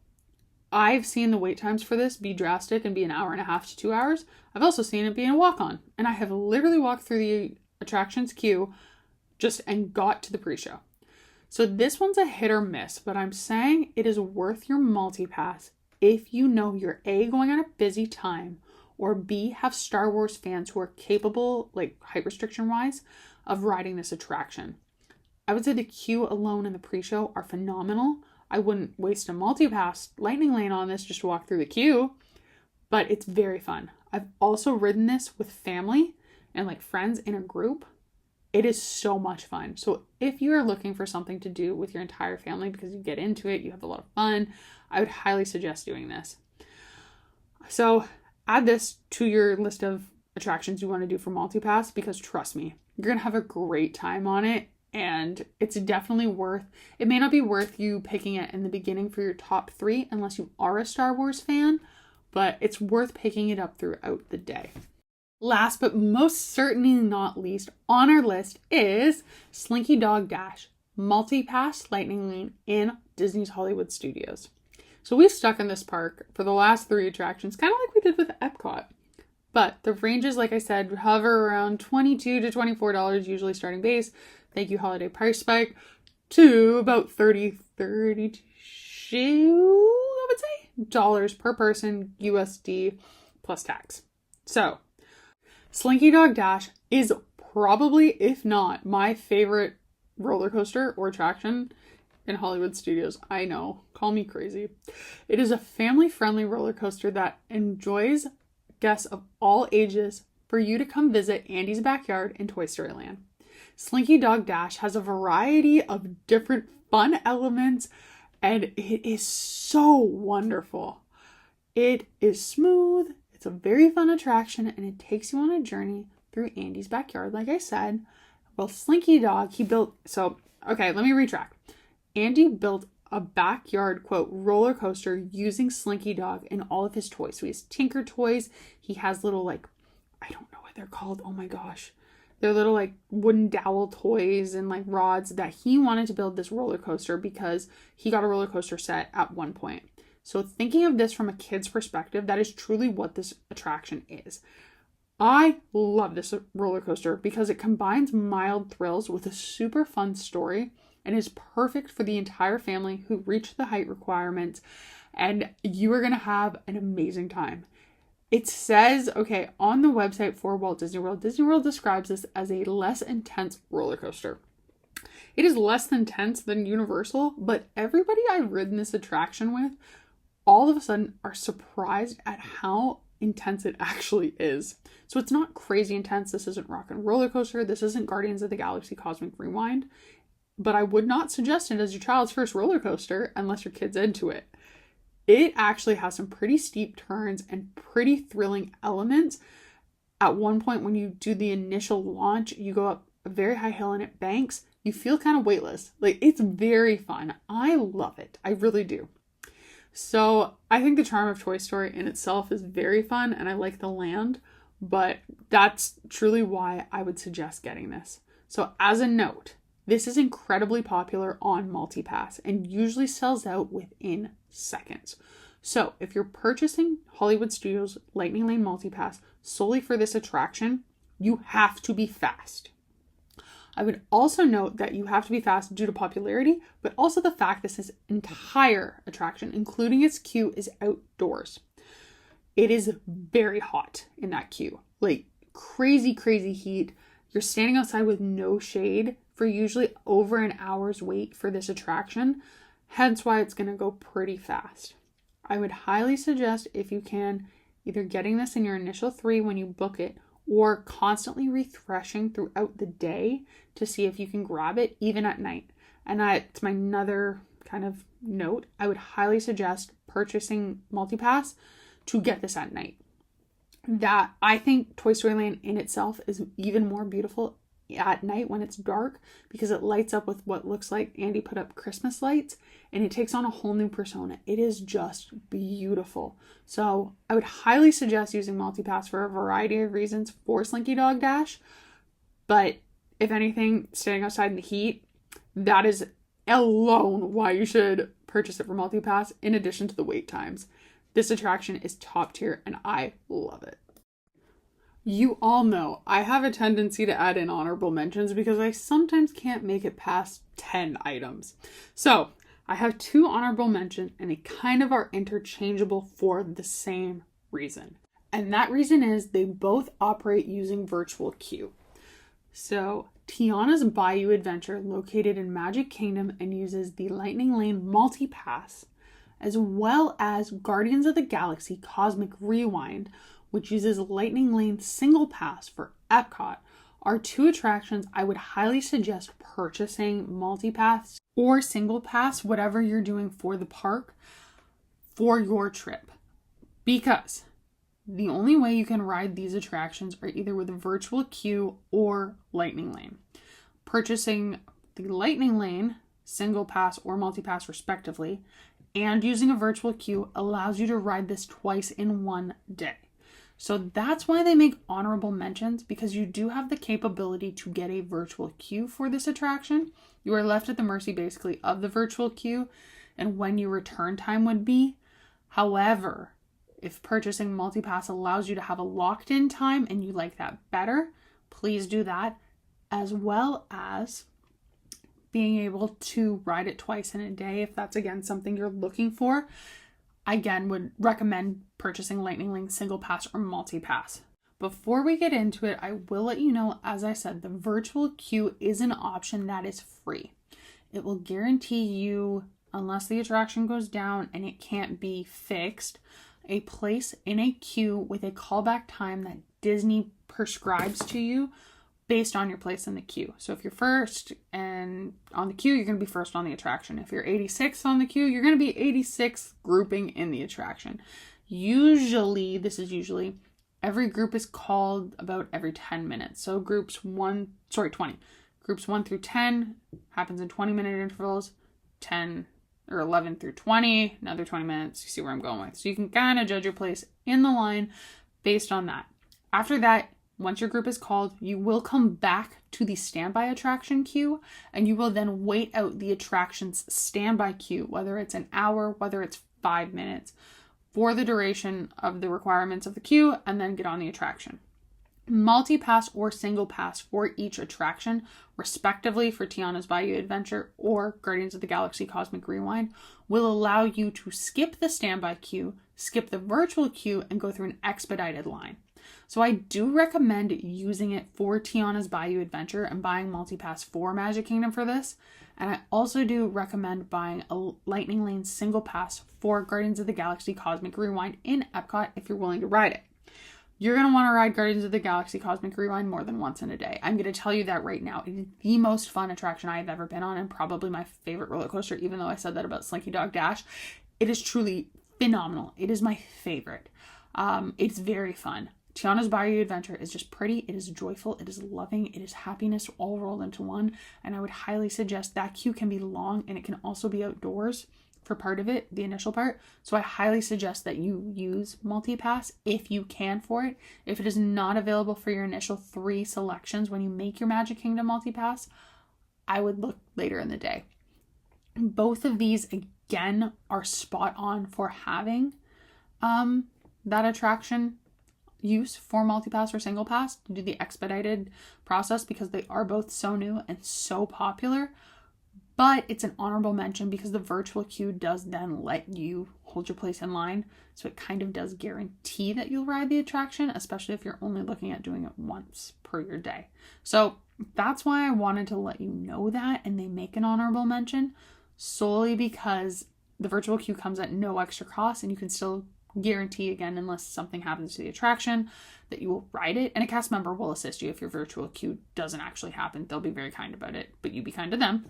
I've seen the wait times for this be drastic and be 1.5 to 2 hours. I've also seen it be a walk-on. And I have literally walked through the attractions queue and got to the pre-show. So this one's a hit or miss, but I'm saying it is worth your multipass if you know you're A, going at a busy time, or B, have Star Wars fans who are capable, like height restriction wise, of riding this attraction. I would say the queue alone in the pre-show are phenomenal. I wouldn't waste a multipass lightning lane on this just to walk through the queue, but it's very fun. I've also ridden this with family and like friends in a group. It is so much fun. So if you are looking for something to do with your entire family because you get into it, you have a lot of fun, I would highly suggest doing this. So add this to your list of attractions you want to do for multipass, because trust me, you're going to have a great time on it. And it's definitely it may not be worth you picking it in the beginning for your top 3 unless you are a Star Wars fan, but it's worth picking it up throughout the day. Last but most certainly not least on our list is Slinky Dog Dash Multipass Lightning Lane in Disney's Hollywood Studios. So we've stuck in this park for the last 3 attractions, kind of like we did with EPCOT. But the ranges, like I said, hover around $22 to $24, usually starting base. Thank you, holiday price spike, to about $32, I would say, dollars per person, USD plus tax. So, Slinky Dog Dash is probably, if not, my favorite roller coaster or attraction in Hollywood Studios. I know, call me crazy. It is a family-friendly roller coaster that enjoys guests of all ages for you to come visit Andy's backyard in Toy Story Land. Slinky Dog Dash has a variety of different fun elements, and it is so wonderful. It is smooth, it's a very fun attraction, and it takes you on a journey through Andy's backyard, like I said. Well, Slinky Dog, let me retract. Andy built a backyard, quote, roller coaster using Slinky Dog and all of his toys. So he has Tinker toys, he has little, I don't know what they're called, oh my gosh. They're little wooden dowel toys and rods that he wanted to build this roller coaster because he got a roller coaster set at one point. So thinking of this from a kid's perspective, that is truly what this attraction is. I love this roller coaster because it combines mild thrills with a super fun story and is perfect for the entire family who reach the height requirements, and you are going to have an amazing time. It says, on the website for Walt Disney World describes this as a less intense roller coaster. It is less intense than Universal, but everybody I've ridden this attraction with all of a sudden are surprised at how intense it actually is. So it's not crazy intense. This isn't Rock and Roller Coaster. This isn't Guardians of the Galaxy Cosmic Rewind. But I would not suggest it as your child's first roller coaster unless your kid's into it. It actually has some pretty steep turns and pretty thrilling elements. At one point when you do the initial launch, you go up a very high hill and it banks. You feel kind of weightless. Like, it's very fun. I love it. I really do. So I think the charm of Toy Story in itself is very fun and I like the land, but that's truly why I would suggest getting this. So as a note, this is incredibly popular on MultiPass and usually sells out within seconds. So if you're purchasing Hollywood Studios Lightning Lane MultiPass solely for this attraction, you have to be fast. I would also note that you have to be fast due to popularity, but also the fact this entire attraction, including its queue, is outdoors. It is very hot in that queue, like crazy, crazy heat. You're standing outside with no shade for usually over an hour's wait for this attraction, hence why it's going to go pretty fast. I would highly suggest, if you can, either getting this in your initial 3 when you book it, or constantly refreshing throughout the day to see if you can grab it even at night. And that's my another kind of note. I would highly suggest purchasing MultiPass to get this at night. That I think Toy Story Land in itself is even more beautiful at night when it's dark because it lights up with what looks like Andy put up Christmas lights and it takes on a whole new persona. It is just beautiful. So I would highly suggest using MultiPass for a variety of reasons for Slinky Dog Dash. But if anything, standing outside in the heat, that is alone why you should purchase it for MultiPass in addition to the wait times. This attraction is top tier and I love it. You all know I have a tendency to add in honorable mentions because I sometimes can't make it past 10 items. So I have 2 honorable mentions and they kind of are interchangeable for the same reason. And that reason is they both operate using virtual queue. So Tiana's Bayou Adventure, located in Magic Kingdom and uses the Lightning Lane MultiPass, as well as Guardians of the Galaxy Cosmic Rewind, which uses Lightning Lane Single Pass for EPCOT, are 2 attractions I would highly suggest purchasing MultiPass or Single Pass, whatever you're doing for the park, for your trip. Because the only way you can ride these attractions are either with a virtual queue or Lightning Lane. Purchasing the Lightning Lane Single Pass or MultiPass respectively, and using a virtual queue allows you to ride this twice in one day. So that's why they make honorable mentions, because you do have the capability to get a virtual queue for this attraction. You are left at the mercy basically of the virtual queue and when your return time would be. However, if purchasing MultiPass allows you to have a locked in time and you like that better, please do that, as well as being able to ride it twice in a day if that's again something you're looking for. Again, would recommend purchasing Lightning Lane Single Pass or MultiPass. Before we get into it, I will let you know, as I said, the virtual queue is an option that is free. It will guarantee you, unless the attraction goes down and it can't be fixed, a place in a queue with a callback time that Disney prescribes to you based on your place in the queue. So if you're first and on the queue, you're going to be first on the attraction. If you're 86th on the queue, you're going to be 86th grouping in the attraction. Usually, every group is called about every 10 minutes. So 20. Groups 1 through 10 happens in 20-minute intervals. 10 or 11 through 20, another 20 minutes. You see where I'm going with. So you can kind of judge your place in the line based on that. After that, once your group is called, you will come back to the standby attraction queue and you will then wait out the attraction's standby queue, whether it's an hour, whether it's 5 minutes, for the duration of the requirements of the queue, and then get on the attraction. MultiPass or Single Pass for each attraction, respectively for Tiana's Bayou Adventure or Guardians of the Galaxy Cosmic Rewind, will allow you to skip the standby queue, skip the virtual queue, and go through an expedited line. So I do recommend using it for Tiana's Bayou Adventure and buying MultiPass for Magic Kingdom for this. And I also do recommend buying a Lightning Lane Single Pass for Guardians of the Galaxy Cosmic Rewind in EPCOT if you're willing to ride it. you're going to want to ride Guardians of the Galaxy Cosmic Rewind more than once in a day. I'm going to tell you that right now. It is the most fun attraction I have ever been on, and probably my favorite roller coaster, even though I said that about Slinky Dog Dash. It is truly phenomenal. It is my favorite. It's very fun. Tiana's Bayou Adventure is just pretty. It is joyful. It is loving. It is happiness all rolled into one. And I would highly suggest that queue can be long, and it can also be outdoors for part of it, the initial part. So I highly suggest that you use multi-pass if you can for it. If it is not available for your initial 3 selections when you make your Magic Kingdom multi-pass, I would look later in the day. Both of these, again, are spot on for having that attraction use for multi-pass or single pass to do the expedited process, because they are both so new and so popular. But it's an honorable mention because the virtual queue does then let you hold your place in line. So it kind of does guarantee that you'll ride the attraction, especially if you're only looking at doing it once per your day. So that's why I wanted to let you know that, and they make an honorable mention solely because the virtual queue comes at no extra cost, and you can still guarantee, again, unless something happens to the attraction, that you will ride it. And a cast member will assist you if your virtual queue doesn't actually happen. They'll be very kind about it, but you be kind to them.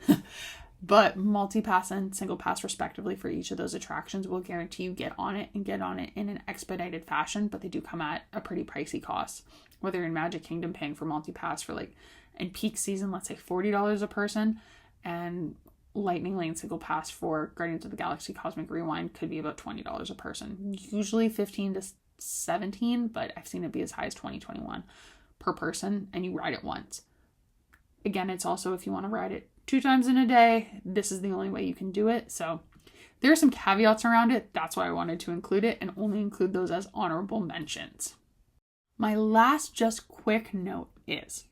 But multi-pass and single pass respectively for each of those attractions will guarantee you get on it and get on it in an expedited fashion, but they do come at a pretty pricey cost. Whether you're in Magic Kingdom paying for multi-pass for, like, in peak season, let's say $40 a person, and Lightning Lane single pass for Guardians of the Galaxy Cosmic Rewind could be about $20 a person. Usually $15 to $17, but I've seen it be as high as $20, $21 per person, and you ride it once. Again, it's also if you want to ride it 2 times in a day, this is the only way you can do it. So there are some caveats around it. That's why I wanted to include it and only include those as honorable mentions. My last just quick note is,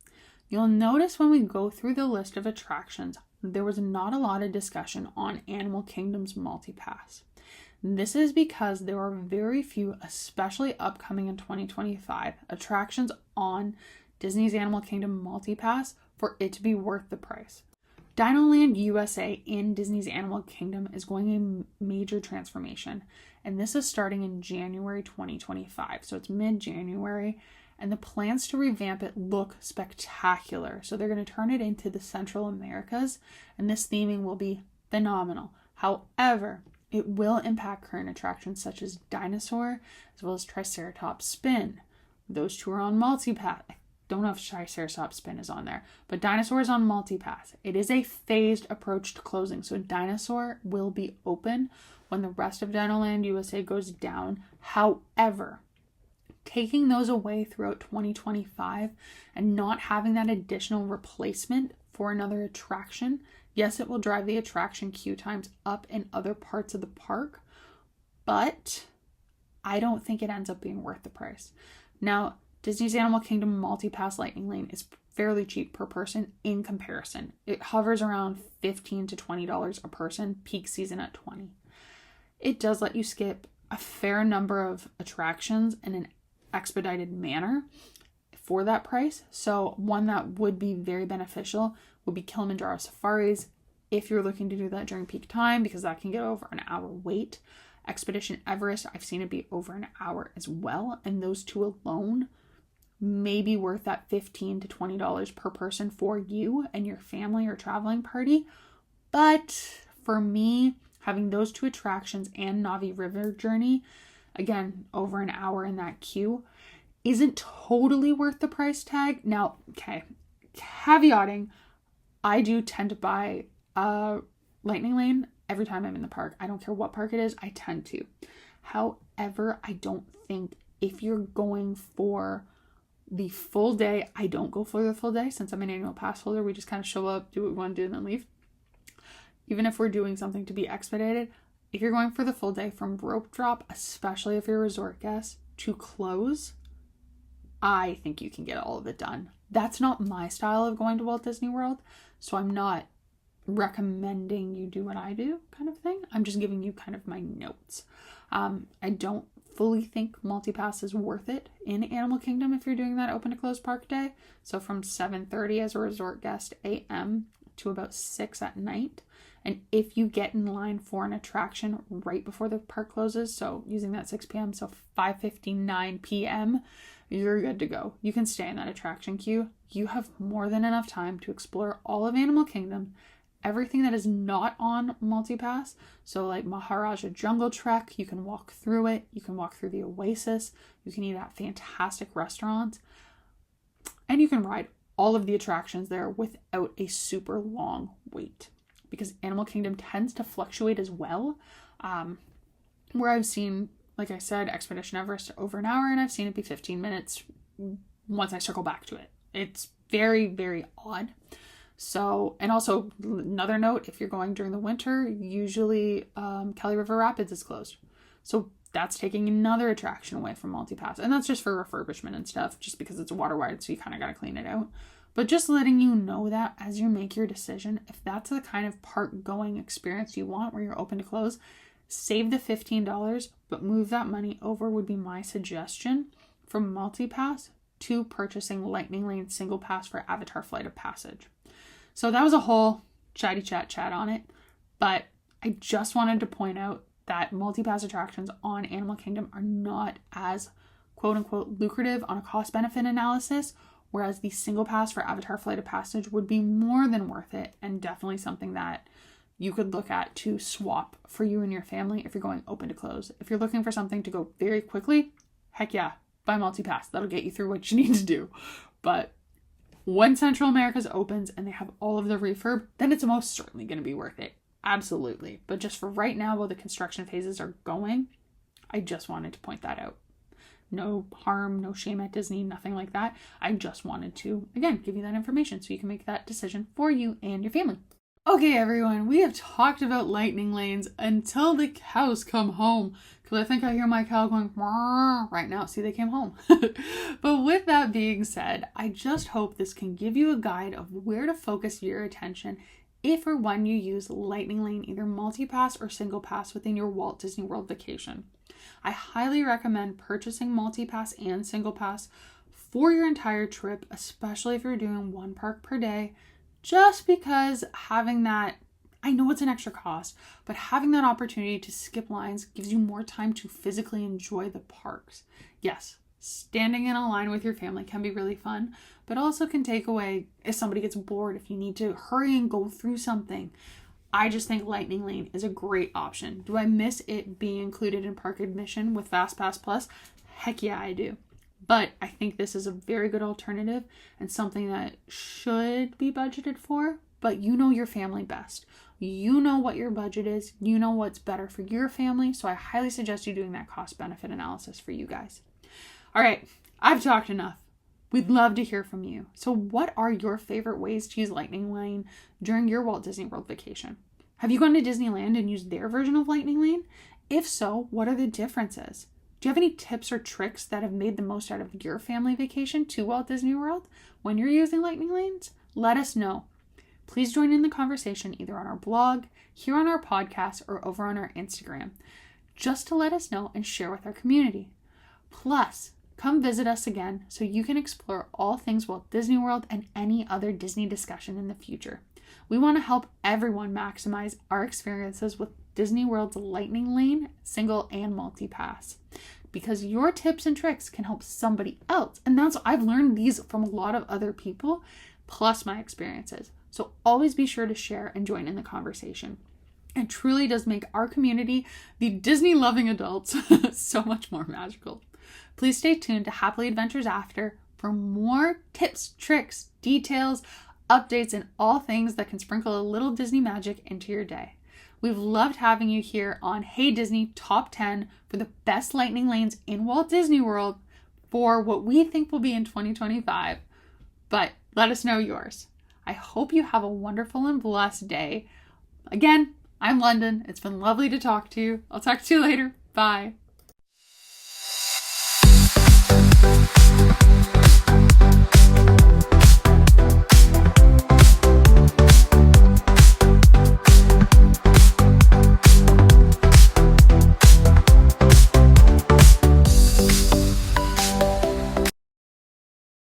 you'll notice when we go through the list of attractions, there was not a lot of discussion on Animal Kingdom's multi-pass. This is because there are very few, especially upcoming in 2025, attractions on Disney's Animal Kingdom multi-pass for it to be worth the price. Dinoland USA in Disney's Animal Kingdom is going a major transformation, and this is starting in January 2025, so it's mid-January. And the plans to revamp it look spectacular. So they're going to turn it into the Central Americas, and this theming will be phenomenal. However, it will impact current attractions such as Dinosaur, as well as Triceratops Spin. Those 2 are on multi-pass. I don't know if Triceratops Spin is on there, but Dinosaur is on multi-pass. It is a phased approach to closing, so Dinosaur will be open when the rest of Dinoland USA goes down. However, taking those away throughout 2025 and not having that additional replacement for another attraction, yes, it will drive the attraction queue times up in other parts of the park, but I don't think it ends up being worth the price. Now, Disney's Animal Kingdom multi-pass Lightning Lane is fairly cheap per person in comparison. It hovers around $15 to $20 a person, peak season at $20. It does let you skip a fair number of attractions in an expedited manner for that price. So one that would be very beneficial would be Kilimanjaro Safaris if you're looking to do that during peak time, because that can get over an hour wait. Expedition Everest, I've seen it be over an hour as well, and those 2 alone may be worth that $15 to $20 per person for you and your family or traveling party. But for me, having those 2 attractions and Navi River Journey, again, over an hour in that queue, isn't totally worth the price tag. Now, okay, caveating, I do tend to buy Lightning Lane every time I'm in the park. I don't care what park it is, I tend to. However, I don't think if you're going for the full day, I don't go for the full day since I'm an annual pass holder. We just kind of show up, do what we want to do, and then leave. Even if we're doing something to be expedited, if you're going for the full day from rope drop, especially if you're a resort guest, to close, I think you can get all of it done. That's not my style of going to Walt Disney World, so I'm not recommending you do what I do kind of thing. I'm just giving you kind of my notes. I don't fully think multi-pass is worth it in Animal Kingdom if you're doing that open to close park day. So from 7:30 as a resort guest a.m. to about 6 at night. And if you get in line for an attraction right before the park closes, so using that 6 p.m., so 5:59 p.m., you're good to go. You can stay in that attraction queue. You have more than enough time to explore all of Animal Kingdom, everything that is not on MultiPass. So like Maharaja Jungle Trek, you can walk through it. You can walk through the Oasis. You can eat at fantastic restaurants. And you can ride all of the attractions there without a super long wait, because Animal Kingdom tends to fluctuate as well. Where I've seen, like I said, Expedition Everest over an hour, and I've seen it be 15 minutes once I circle back to it. It's very, very odd. So, and also another note, if you're going during the winter, usually Kelly River Rapids is closed. So that's taking another attraction away from MultiPass. And that's just for refurbishment and stuff, just because it's water wide, so you kind of got to clean it out. But just letting you know that as you make your decision, if that's the kind of park going experience you want where you're open to close, save the $15, but move that money over would be my suggestion from MultiPass to purchasing Lightning Lane Single Pass for Avatar Flight of Passage. So that was a whole chatty chat on it, but I just wanted to point out that MultiPass attractions on Animal Kingdom are not as quote unquote lucrative on a cost benefit analysis, whereas the Single Pass for Avatar Flight of Passage would be more than worth it, and definitely something that you could look at to swap for you and your family if you're going open to close. If you're looking for something to go very quickly, heck yeah, buy MultiPass. That'll get you through what you need to do. But when Central America's opens and they have all of the refurb, then it's most certainly going to be worth it. Absolutely. But just for right now, while the construction phases are going, I just wanted to point that out. No harm, no shame at Disney, nothing like that. I just wanted to, again, give you that information so you can make that decision for you and your family. Okay, everyone, we have talked about lightning lanes until the cows come home. Because I think I hear my cow going right now. See, they came home. But with that being said, I just hope this can give you a guide of where to focus your attention if or when you use Lightning Lane, either MultiPass or Single Pass within your Walt Disney World vacation. I highly recommend purchasing MultiPass and Single Pass for your entire trip, especially if you're doing one park per day, just because having that, I know it's an extra cost, but having that opportunity to skip lines gives you more time to physically enjoy the parks. Yes, standing in a line with your family can be really fun, but also can take away if somebody gets bored, if you need to hurry and go through something. I just think Lightning Lane is a great option. Do I miss it being included in park admission with FastPass Plus? Heck yeah, I do. But I think this is a very good alternative and something that should be budgeted for, but you know your family best. You know what your budget is. You know what's better for your family. So I highly suggest you doing that cost benefit analysis for you guys. All right, I've talked enough. We'd love to hear from you. So what are your favorite ways to use Lightning Lane during your Walt Disney World vacation? Have you gone to Disneyland and used their version of Lightning Lane? If so, what are the differences? Do you have any tips or tricks that have made the most out of your family vacation to Walt Disney World when you're using Lightning Lanes? Let us know. Please join in the conversation either on our blog, here on our podcast, or over on our Instagram, just to let us know and share with our community. Plus, come visit us again so you can explore all things Walt Disney World and any other Disney discussion in the future. We want to help everyone maximize our experiences with Disney World's Lightning Lane, Single, and MultiPass. Because your tips and tricks can help somebody else. And I've learned these from a lot of other people, plus my experiences. So always be sure to share and join in the conversation. It truly does make our community, the Disney-loving adults, so much more magical. Please stay tuned to Happily Adventures After for more tips, tricks, details, updates, and all things that can sprinkle a little Disney magic into your day. We've loved having you here on Hey Disney Top 10 for the best lightning lanes in Walt Disney World for what we think will be in 2025. But let us know yours. I hope you have a wonderful and blessed day. Again, I'm London. It's been lovely to talk to you. I'll talk to you later. Bye.